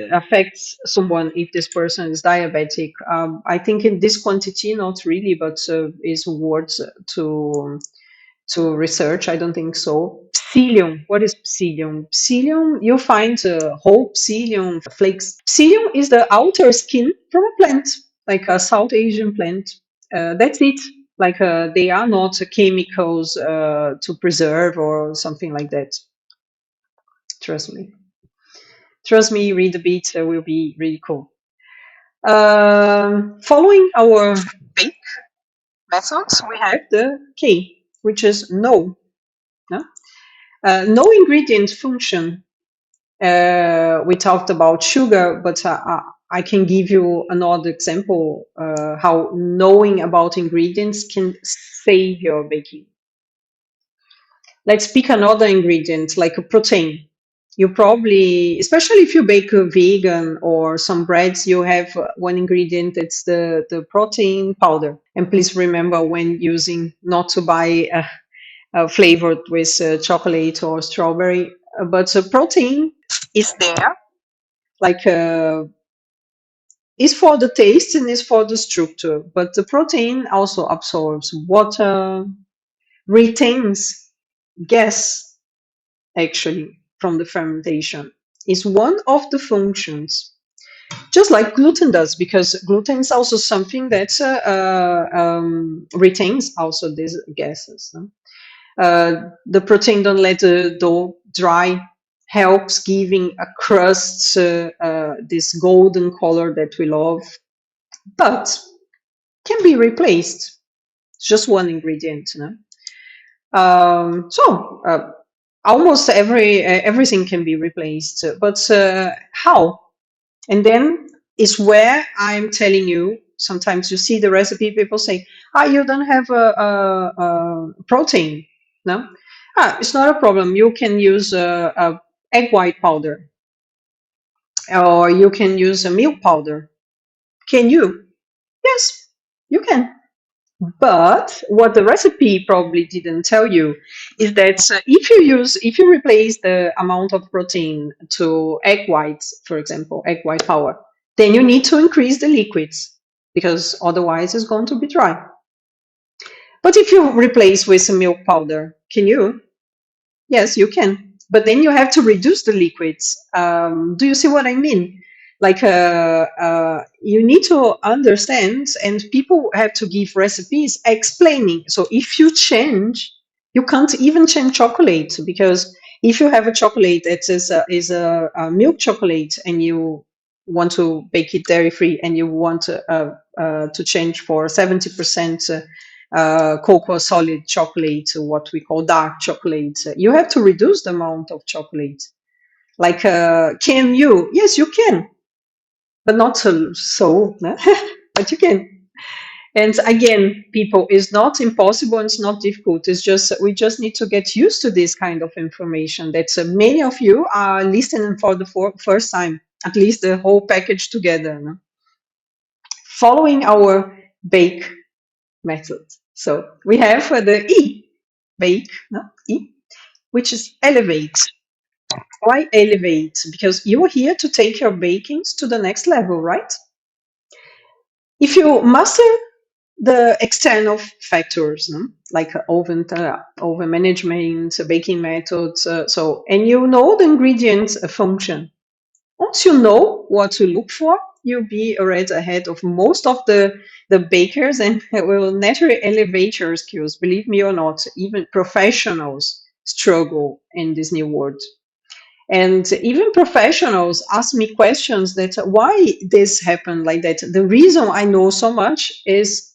someone if this person is diabetic. I think in this quantity, not really, but is worth to research. I don't think so. Psyllium. What is psyllium? Psyllium, you find whole psyllium flakes. Psyllium is the outer skin from a plant, like a South Asian plant. That's it. Like they are not chemicals to preserve or something like that. Trust me. Trust me, read a bit will be really cool. Following our bake methods, we have the K, which is no. No, no ingredient function. We talked about sugar, but I can give you another example how knowing about ingredients can save your baking. Let's pick another ingredient like a protein. You probably, especially if you bake a vegan or some breads, you have one ingredient that's the protein powder. And please remember when using not to buy flavored with chocolate or strawberry, but protein is there, like is for the taste and is for the structure. But the protein also absorbs water, retains gas actually from the fermentation. Is one of the functions, just like gluten does, because gluten is also something that retains also these gases. No? The protein don't let the dough dry, helps giving a crust this golden color that we love, but can be replaced. It's just one ingredient. No? Almost everything can be replaced, but how? And then is where I'm telling you. Sometimes you see the recipe, people say, "Ah, you don't have a protein." No, it's not a problem. You can use a egg white powder, or you can use a milk powder. Can you? Yes, you can. But what the recipe probably didn't tell you is that if you replace the amount of protein to egg whites, for example, egg white flour, then you need to increase the liquids because otherwise it's going to be dry. But if you replace with some milk powder, can you? Yes, you can. But then you have to reduce the liquids. Do you see what I mean? Like, you need to understand, and people have to give recipes explaining. So if you change, you can't even change chocolate because if you have a chocolate that is a milk chocolate and you want to bake it dairy free and you want to change for 70% cocoa solid chocolate, what we call dark chocolate, you have to reduce the amount of chocolate. Like, can you? Yes, you can, but not so, no? But you can. And again, people, it's not impossible and it's not difficult. It's just we just need to get used to this kind of information that many of you are listening for the first time, at least the whole package together, no? Following our bake method. So we have the E, bake, no? E, which is elevate. Why elevate? Because you are here to take your bakings to the next level, right? If you master the external factors, no? Like oven management, baking methods, and you know the ingredients function. Once you know what to look for, you'll be already ahead of most of the bakers and will naturally elevate your skills. Believe me or not, even professionals struggle in this new world. And even professionals ask me questions that why this happened like that. The reason I know so much is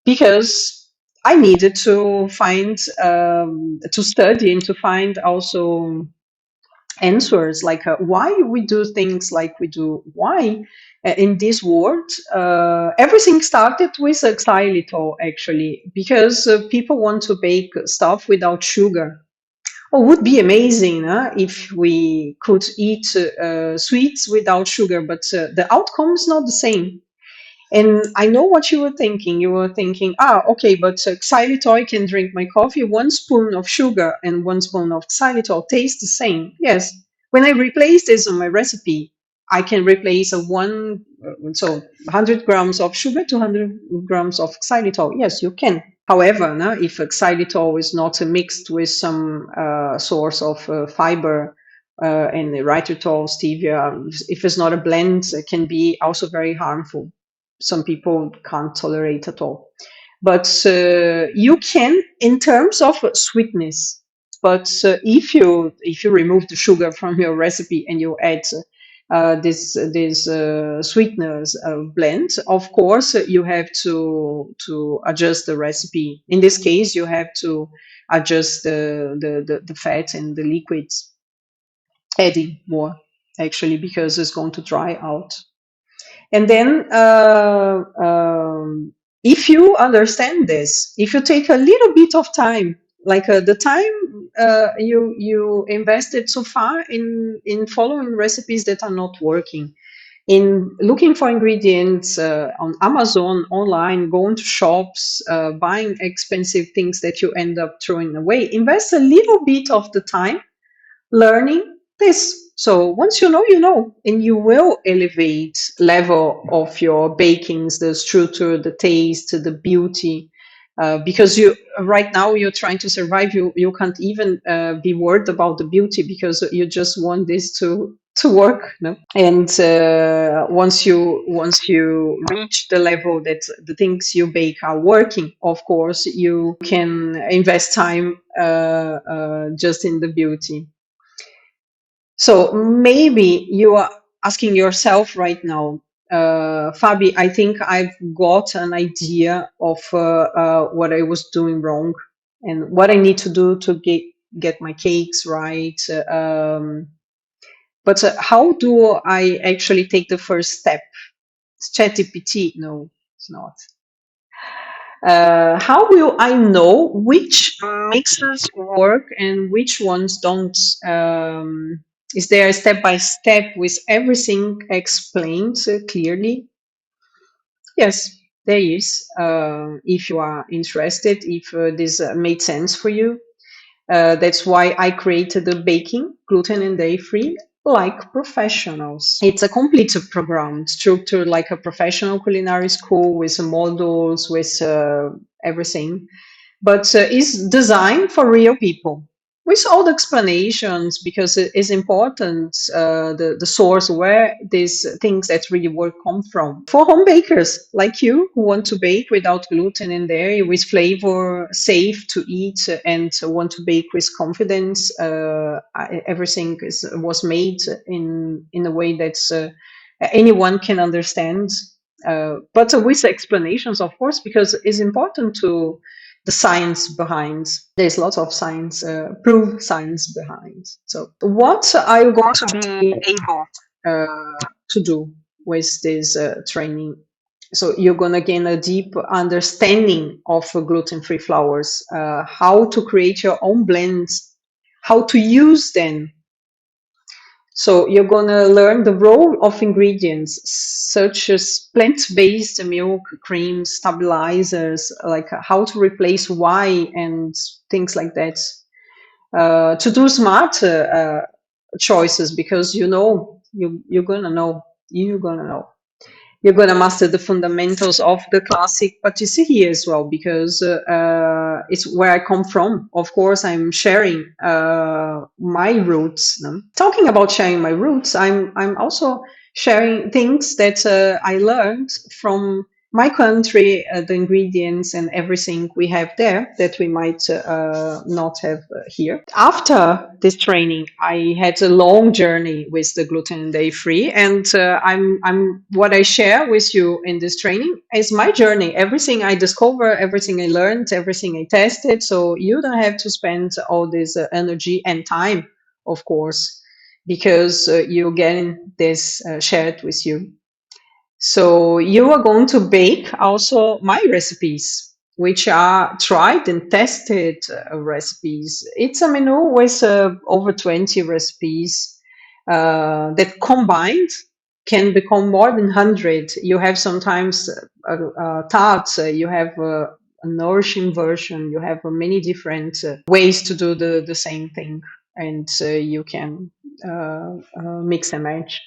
because I needed to find to study and to find also answers like why we do things like we do, why in this world everything started with xylitol actually because people want to bake stuff without sugar. Oh, would be amazing if we could eat sweets without sugar, but the outcome is not the same. And I know what you were thinking. You were thinking, okay, but xylitol, I can drink my coffee, 1 spoon of sugar and 1 spoon of xylitol taste the same. Yes. When I replace this on my recipe, I can replace a 100 grams of sugar to 100 grams of xylitol. Yes, you can. However, no, if xylitol is not mixed with some source of fiber and erythritol, stevia, if it's not a blend, it can be also very harmful. Some people can't tolerate at all. But you can, in terms of sweetness. But if you remove the sugar from your recipe and you add this sweeteners blend, of course you have to adjust the recipe. In this case, you have to adjust the fat and the liquids, adding more actually because it's going to dry out. And then, if you understand this, if you take a little bit of time, like the time you invested so far in following recipes that are not working, in looking for ingredients on Amazon, online, going to shops, buying expensive things that you end up throwing away, invest a little bit of the time learning this. So once you know, and you will elevate level of your bakings, the structure, the taste, the beauty, because you right now you're trying to survive. You can't even be worried about the beauty because you just want this to work. No? And once you reach the level that the things you bake are working, of course you can invest time just in the beauty. So maybe you are asking yourself right now, Fabi, I think I've got an idea of what I was doing wrong and what I need to do to get my cakes right. But how do I actually take the first step? It's ChatGPT? No, it's not. How will I know which mixes work and which ones don't? Is there a step by step with everything explained clearly? Yes. there is. If you are interested, if this made sense for you. That's why I created the baking, gluten and dairy free, like professionals. It's a complete program structured like a professional culinary school with models, with everything, but is designed for real people with all the explanations because it is important the source where these things that really work come from for home bakers like you who want to bake without gluten and dairy with flavor safe to eat and want to bake with confidence. Everything was made in a way that's anyone can understand, but with explanations, of course, because it's important to the science behind. There's lots of science, proof science behind. So, what are you going to be able to do with this training? So, you're going to gain a deep understanding of gluten-free flours, how to create your own blends, how to use them. So you're gonna learn the role of ingredients such as plant-based milk, creams, stabilizers, like how to replace whey and things like that. To do smart choices because you're gonna know you're going to master the fundamentals of the classic patisserie as well because it's where I come from. Of course, I'm sharing my roots, no? Talking about sharing my roots, I'm also sharing things that I learned from my country, the ingredients and everything we have there that we might not have here. After this training, I had a long journey with the gluten and dairy free, and I'm what I share with you in this training is my journey. Everything I discover, everything I learned, everything I tested. So you don't have to spend all this energy and time, of course, because you're getting this shared with you. So you are going to bake also my recipes, which are tried and tested recipes. It's a menu with over 20 recipes that combined can become more than 100. You have sometimes tarts, you have a nourishing version, you have many different ways to do the same thing, and you can mix and match.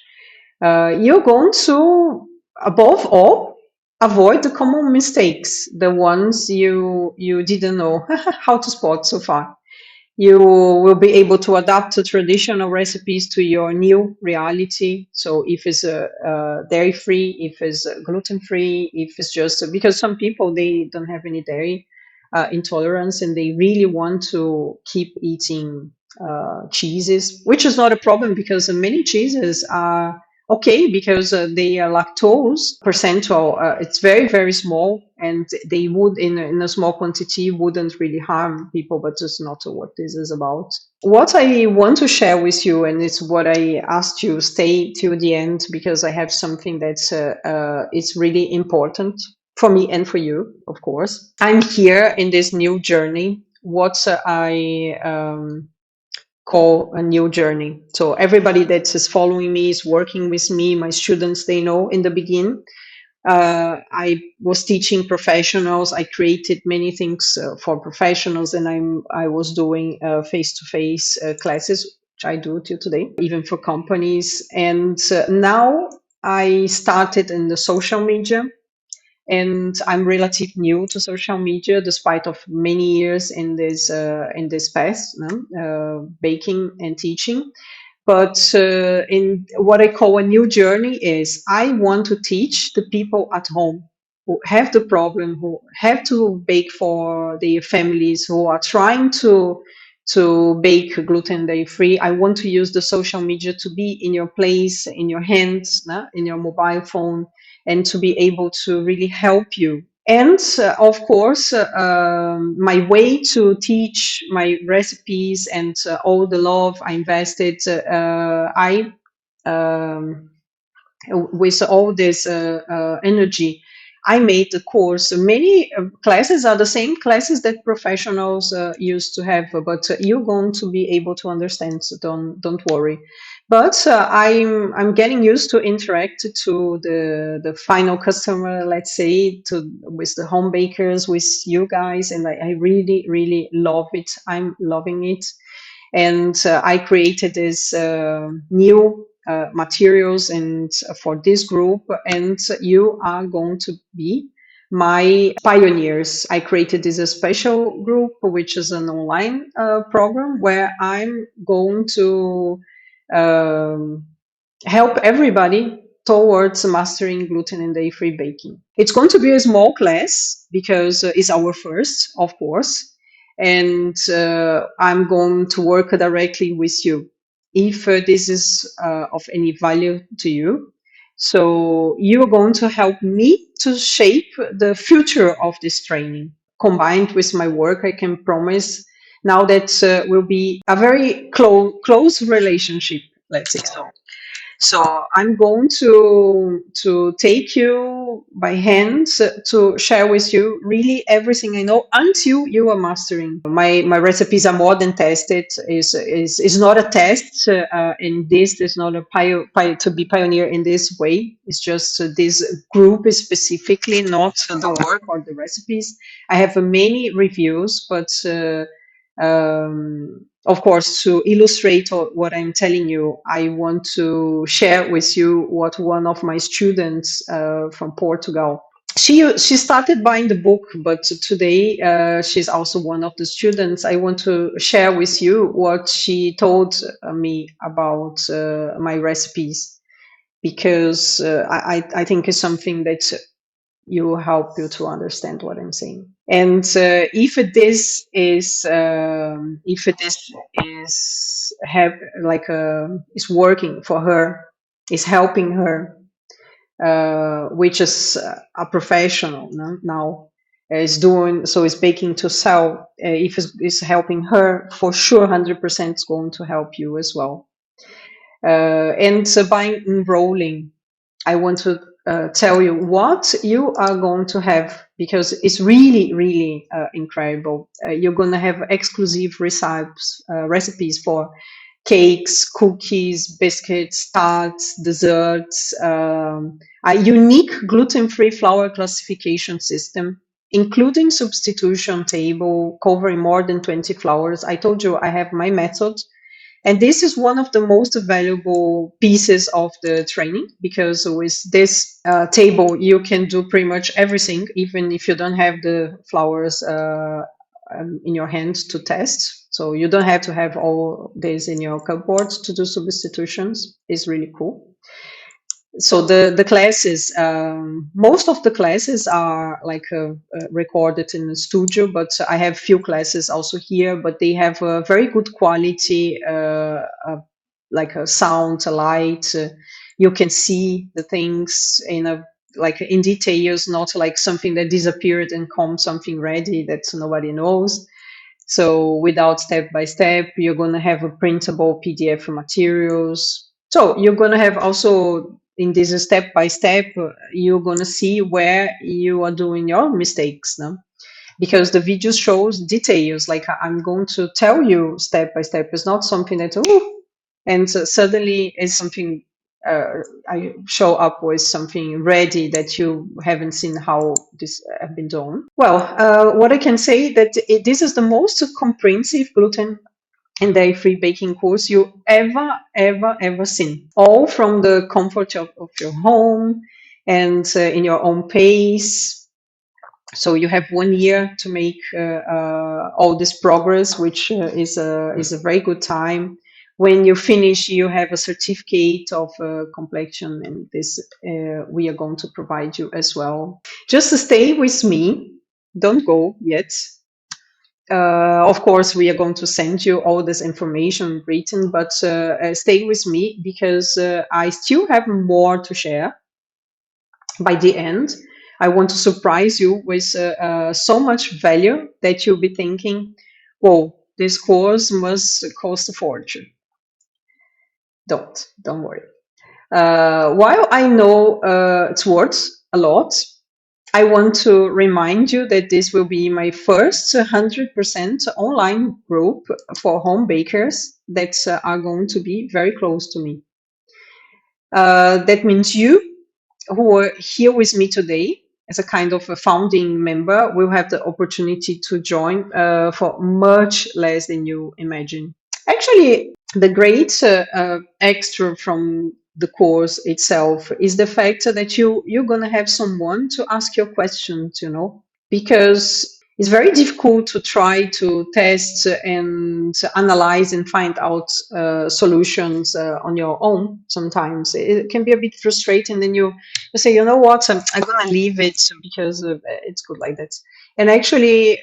You're going to, above all, avoid the common mistakes, the ones you didn't know how to spot so far. You will be able to adapt the traditional recipes to your new reality. So if it's dairy free, if it's gluten free, if it's just because some people they don't have any dairy intolerance and they really want to keep eating cheeses, which is not a problem because many cheeses are okay because they are lactose percentile. It's very very small, and they would in a small quantity wouldn't really harm people. But that's not what this is about. What I want to share with you, and it's what I asked you stay till the end because I have something that's it's really important for me and for you, of course. I'm here in this new journey. What I call a new journey. So everybody that is following me is working with me. My students, they know in the beginning. I was teaching professionals. I created many things for professionals, and I was doing face-to-face classes, which I do till today, even for companies. And now I started in the social media, and I'm relatively new to social media, despite of many years in this path, no? Baking and teaching. But in what I call a new journey is I want to teach the people at home who have the problem, who have to bake for their families, who are trying to bake gluten dairy free. I want to use the social media to be in your place, in your hands, no? In your mobile phone, and to be able to really help you. And of course, my way to teach my recipes and all the love I invested, I with all this energy, I made the course. Many classes are the same classes that professionals used to have, but you're going to be able to understand. So don't worry, But I'm getting used to interact to the final customer, let's say, to with the home bakers, with you guys, and I really really love it. I'm loving it, and I created this new materials and for this group, and you are going to be my pioneers. I created this a special group, which is an online program where I'm going to um, help everybody towards mastering gluten and dairy-free baking. It's going to be a small class because it's our first, of course, and I'm going to work directly with you if this is of any value to you. So you're going to help me to shape the future of this training. Combined with my work, I can promise now that will be a very close relationship, let's say so. So I'm going to take you by hand to share with you really everything I know until you are mastering. My recipes are more than tested. Is not a test in this. There's not a to be pioneer in this way. It's just this group is specifically not the work or the recipes. I have many reviews, but. Of course, to illustrate what I'm telling you, I want to share with you what one of my students from Portugal. She started buying the book, but today she's also one of the students. I want to share with you what she told me about my recipes because I think it's something that you help you to understand what I'm saying. And if this is have like is working for her, is helping her, which is a professional now is doing so is baking to sell. If it's helping her, for sure, 100% is going to help you as well. And by enrolling, I want to tell you what you are going to have because it's really, really incredible. You're going to have exclusive recipes for cakes, cookies, biscuits, tarts, desserts, a unique gluten-free flour classification system, including substitution table covering more than 20 flours. I told you I have my method and this is one of the most valuable pieces of the training because with this table, you can do pretty much everything, even if you don't have the flowers in your hand to test. So you don't have to have all this in your cupboard to do substitutions. It's really cool. So the classes, most of the classes are like recorded in the studio, but I have few classes also here, but they have a very good quality, like a sound, a light. You can see the things in a like in details, not like something that disappeared and comes something ready that nobody knows. So without step by step, you're going to have a printable PDF materials. So you're going to have also in this step by step, you're going to see where you are doing your mistakes. No? Because the video shows details. Like I'm going to tell you step by step. It's not something that, oh, and suddenly it's something I show up with something ready that you haven't seen how this have been done. Well, what I can say that this is the most comprehensive gluten and dairy-free baking course you ever seen. All from the comfort of your home and in your own pace. So you have 1 year to make all this progress, which is a very good time. When you finish, you have a certificate of completion, and this we are going to provide you as well. Just stay with me. Don't go yet. Of course, we are going to send you all this information written, but stay with me because I still have more to share by the end. I want to surprise you with so much value that you'll be thinking, whoa, this course must cost a fortune. Don't worry. While I know it's worth a lot, I want to remind you that this will be my first 100% online group for home bakers that are going to be very close to me. That means you who are here with me today as a kind of a founding member will have the opportunity to join for much less than you imagine. Actually, the great extra from the course itself is the fact that you're going to have someone to ask your questions, because it's very difficult to try to test and analyze and find out solutions on your own. Sometimes it can be a bit frustrating. Then you say, you know what, I'm going to leave it because it's good like that. And actually,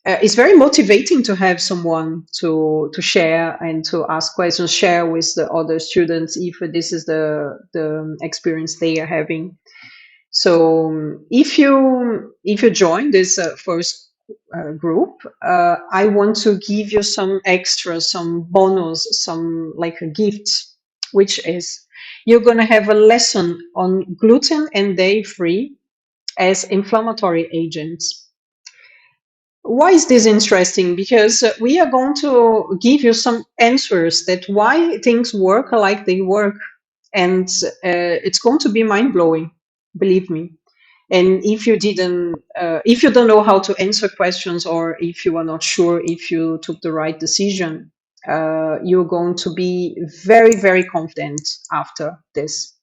it's very motivating to have someone to share and to ask questions, share with the other students if this is the experience they are having. So if you join this first group, I want to give you some extra, some bonus, some like a gift, which is you're going to have a lesson on gluten and dairy-free as inflammatory agents. Why is this interesting? Because we are going to give you some answers that why things work like they work, and it's going to be mind blowing, believe me. And if you don't know how to answer questions, or if you are not sure if you took the right decision, you're going to be very, very confident after this.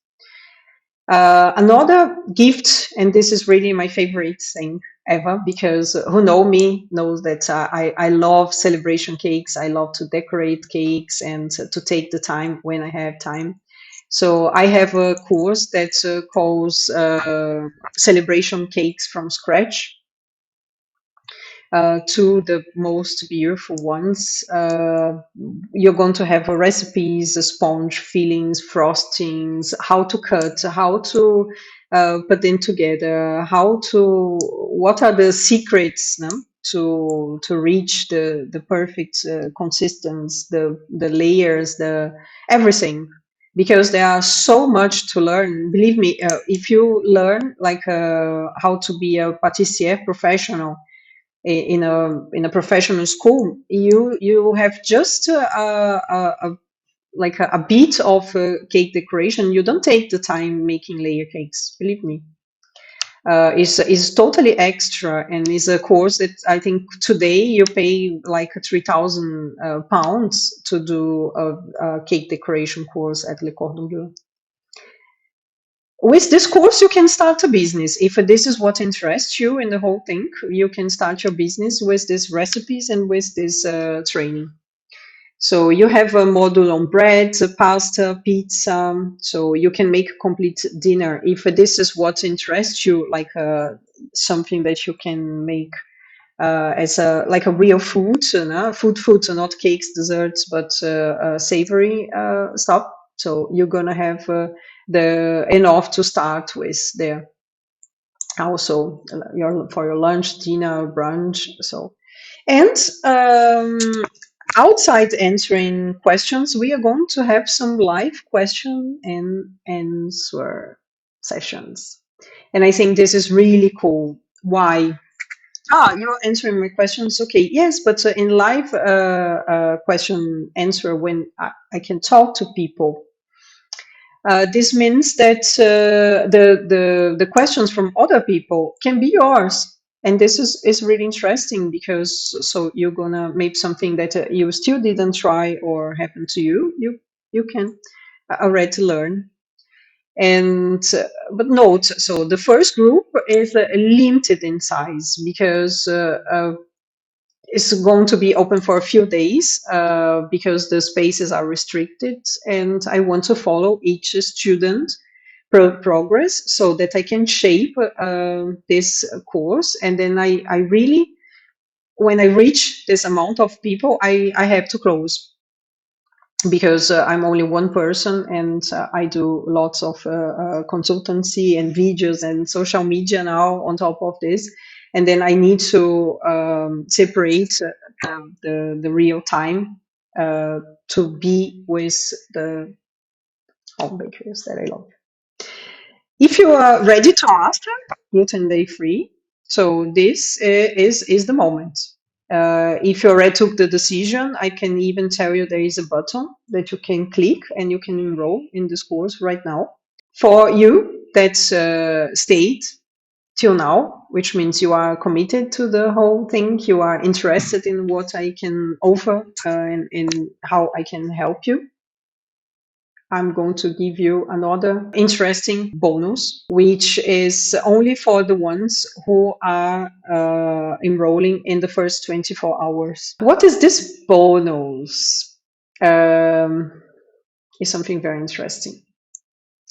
Another gift, and this is really my favorite thing ever, because who know me knows that I love celebration cakes. I love to decorate cakes and to take the time when I have time. So I have a course that calls celebration cakes from scratch, to the most beautiful ones. You're going to have recipes, sponge fillings, frostings, how to cut, how to put them together, what are the secrets, no? To reach the perfect consistency, the layers, the everything. Because there are so much to learn. Believe me, if you learn like how to be a patissier professional, in a professional school, you have just like a bit of cake decoration. You don't take the time making layer cakes. Believe me, is totally extra, and is a course that I think today you pay like 3,000 pounds to do a cake decoration course at Le Cordon Bleu. With this course, you can start a business. If this is what interests you in the whole thing, you can start your business with these recipes and with this training. So you have a module on bread, pasta, pizza. So you can make a complete dinner. If this is what interests you, like something that you can make as a like a real food, foods, not cakes, desserts, but savory stuff. So you're gonna have the enough to start with there. Also, for your lunch, dinner, brunch. So, and outside answering questions, we are going to have some live question and answer sessions. And I think this is really cool. Why? You're answering my questions. Okay, yes, but in live question answer, when I can talk to people, this means that the questions from other people can be yours, and this is really interesting, because so you're gonna make something that you still didn't try or happen to you can already learn. And but note, so the first group is limited in size, because it's going to be open for a few days, because the spaces are restricted, and I want to follow each student progress so that I can shape this course. And then I really, when I reach this amount of people, I have to close, because I'm only one person, and I do lots of consultancy and videos and social media now on top of this. And then I need to separate the real time to be with the home bakers that I love. If you are ready to master gluten day free, so this is the moment. If you already took the decision, I can even tell you there is a button that you can click and you can enroll in this course right now. For you that stayed till now, which means you are committed to the whole thing, you are interested in what I can offer and in how I can help you, I'm going to give you another interesting bonus, which is only for the ones who are enrolling in the first 24 hours. What is this bonus? Is something very interesting.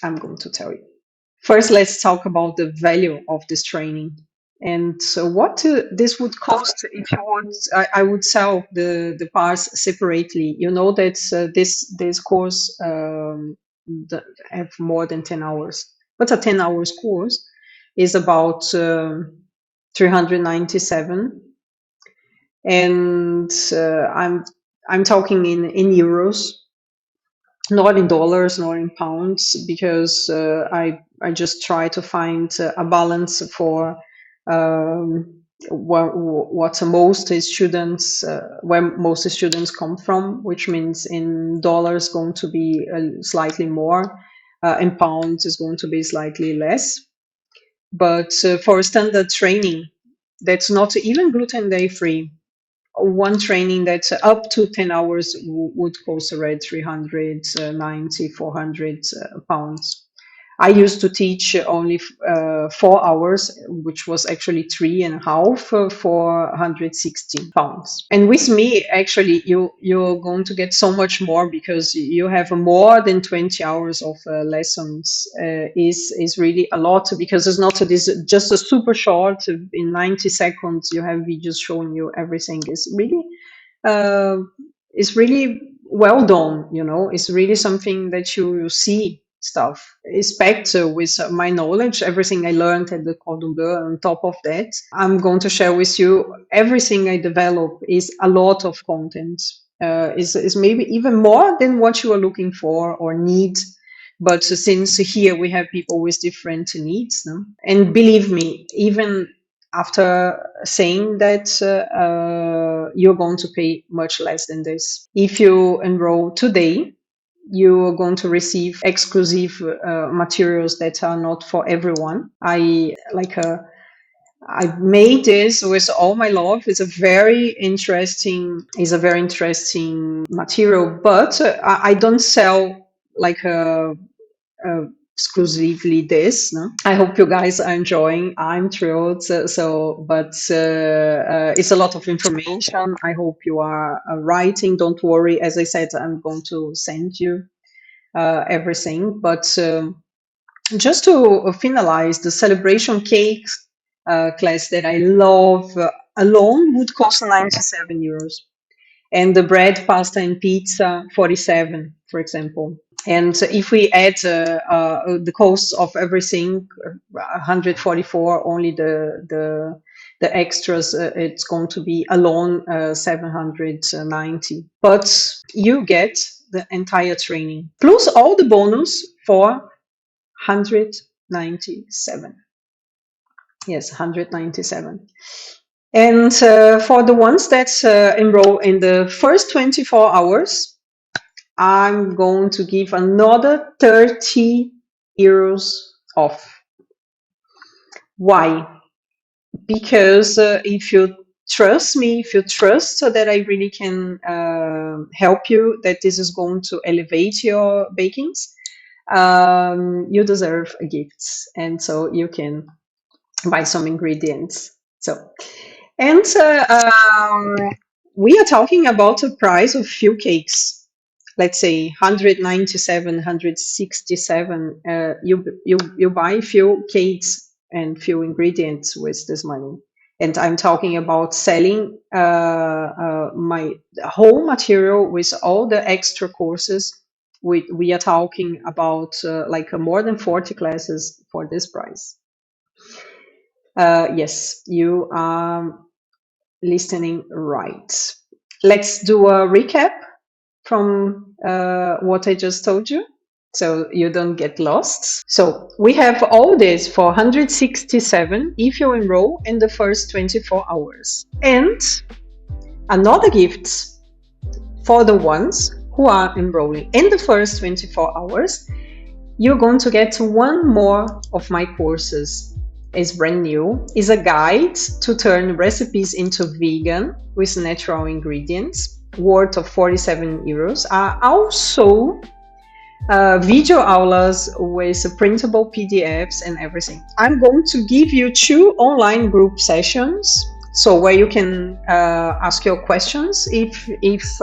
I'm going to tell you. First, let's talk about the value of this training. And so what this would cost if you want, I would sell the parts separately. You know that this course have more than 10 hours, but a 10 hours course is about 397. And I'm talking in euros, not in dollars, not in pounds, because I just try to find a balance for what most students where most students come from, which means in dollars going to be slightly more, in pounds is going to be slightly less. But for standard training, that's not even gluten day free, one training that's up to 10 hours would cost around 390, 400 pounds. I used to teach only 4 hours, which was actually 3.5 for 460 pounds. And with me, actually, you're going to get so much more because you have more than 20 hours of lessons. Is really a lot because it's not just a super short. In 90 seconds, you have videos showing you everything. Uh, it's really well done. You know, it's really something that you see stuff. Expect with my knowledge, everything I learned at the Cordon Bleu. On top of that, I'm going to share with you everything I develop is a lot of content. Is maybe even more than what you are looking for or need. But since here we have people with different needs, no? And believe me, even after saying that you're going to pay much less than this. If you enroll today, you're going to receive exclusive materials that are not for everyone. I made this with all my love. It's a very interesting material, but I don't sell like exclusively this. No? I hope you guys are enjoying. I'm thrilled. But it's a lot of information. I hope you are writing. Don't worry. As I said, I'm going to send you everything. But just to finalize, the celebration cake class that I love alone would cost 97 euros. And the bread, pasta, and pizza, 47, for example. And if we add the cost of everything, 144, only the extras, it's going to be alone 790. But you get the entire training plus all the bonus for 197. Yes, 197. And for the ones that enroll in the first 24 hours, I'm going to give another 30 euros off. Why? Because if you trust me, if you trust that I really can help you, that this is going to elevate your bakings, you deserve a gift. And so you can buy some ingredients. So, and we are talking about a price of few cakes. Let's say 197, 167. You buy few cakes and few ingredients with this money. And I'm talking about selling my whole material with all the extra courses. We are talking about like more than 40 classes for this price. Yes, you are listening right. Let's do a recap from what I just told you, so you don't get lost. So we have all this for 167 if you enroll in the first 24 hours. And Another gift for the ones who are enrolling in the first 24 hours, you're going to get one more of my courses. It's brand new. It's a guide to turn recipes into vegan with natural ingredients, worth of 47 euros. Also video aulas with printable PDFs and everything. I'm going to give you 2 online group sessions, so where you can ask your questions if it's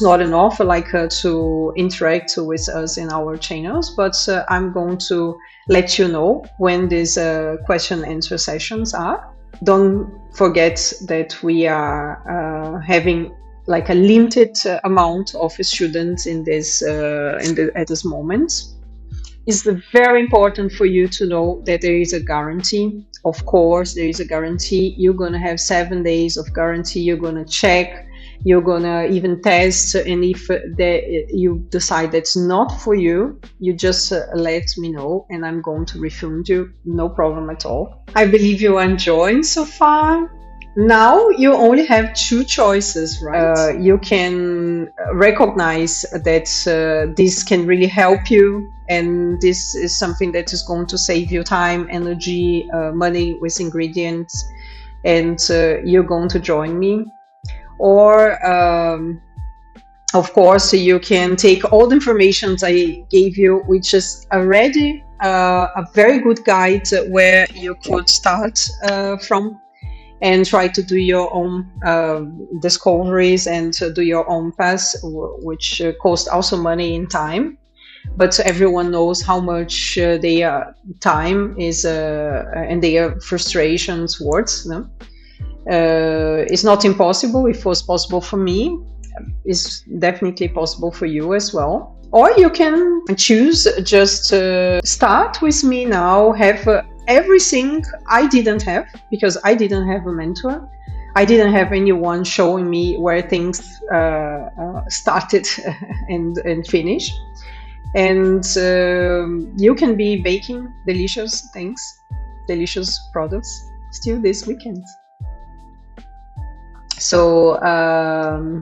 not enough to interact with us in our channels, but I'm going to let you know when these question and answer sessions are. Don't forget that we are having like a limited amount of students in this at this moment. It's very important for you to know that there is a guarantee. Of course, there is a guarantee. You're going to have 7 days of guarantee. You're going to check. You're going to even test. And if you decide that's not for you, you just let me know and I'm going to refund you. No problem at all. I believe you are enjoying so far. Now you only have 2 choices, right? You can recognize that this can really help you, and this is something that is going to save you time, energy, money with ingredients, and you're going to join me. Or of course, you can take all the information I gave you, which is already a very good guide where you could start from and try to do your own discoveries and to do your own path, which cost also money and time. But everyone knows how much their time is and their frustrations worth. No? It's not impossible. If it was possible for me, it's definitely possible for you as well. Or you can choose just start with me now, have everything I didn't have, because I didn't have a mentor. I didn't have anyone showing me where things started and finish. And you can be baking delicious things, delicious products still this weekend. So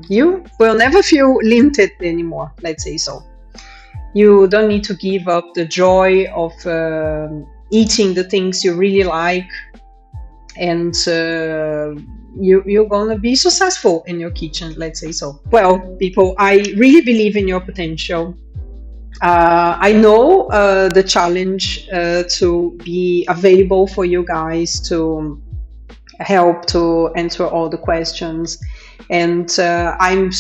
you will never feel limited anymore, let's say so. You don't need to give up the joy of eating the things you really like, and you're gonna be successful in your kitchen, let's say so. Well, people, I really believe in your potential. I know the challenge to be available for you guys, to help to answer all the questions, and I'm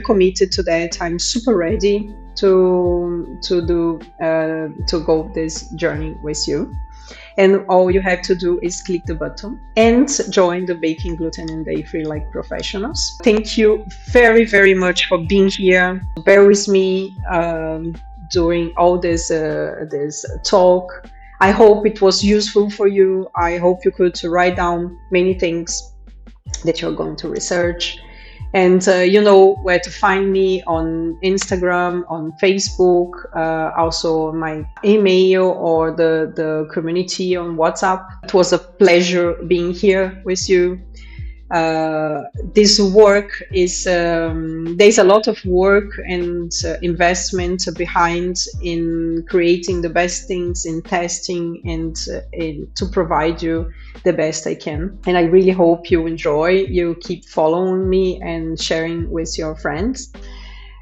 committed to that. I'm super ready to go this journey with you. And all you have to do is click the button and join the Baking Gluten and Dairy Free Like Professionals. Thank you very, very much for being here. Bear with me during all this talk. I hope it was useful for you. I hope you could write down many things that you're going to research. And you know where to find me on Instagram, on Facebook, also my email or the community on WhatsApp. It was a pleasure being here with you. This work is, there's a lot of work and investment behind in creating the best things, in testing, and to provide you the best I can. And I really hope you enjoy, you keep following me and sharing with your friends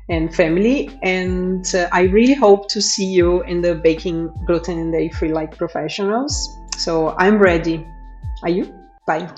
and family. And I really hope to see you in the Baking Gluten and Dairy Free Like Professionals. So I'm ready. Are you? Bye.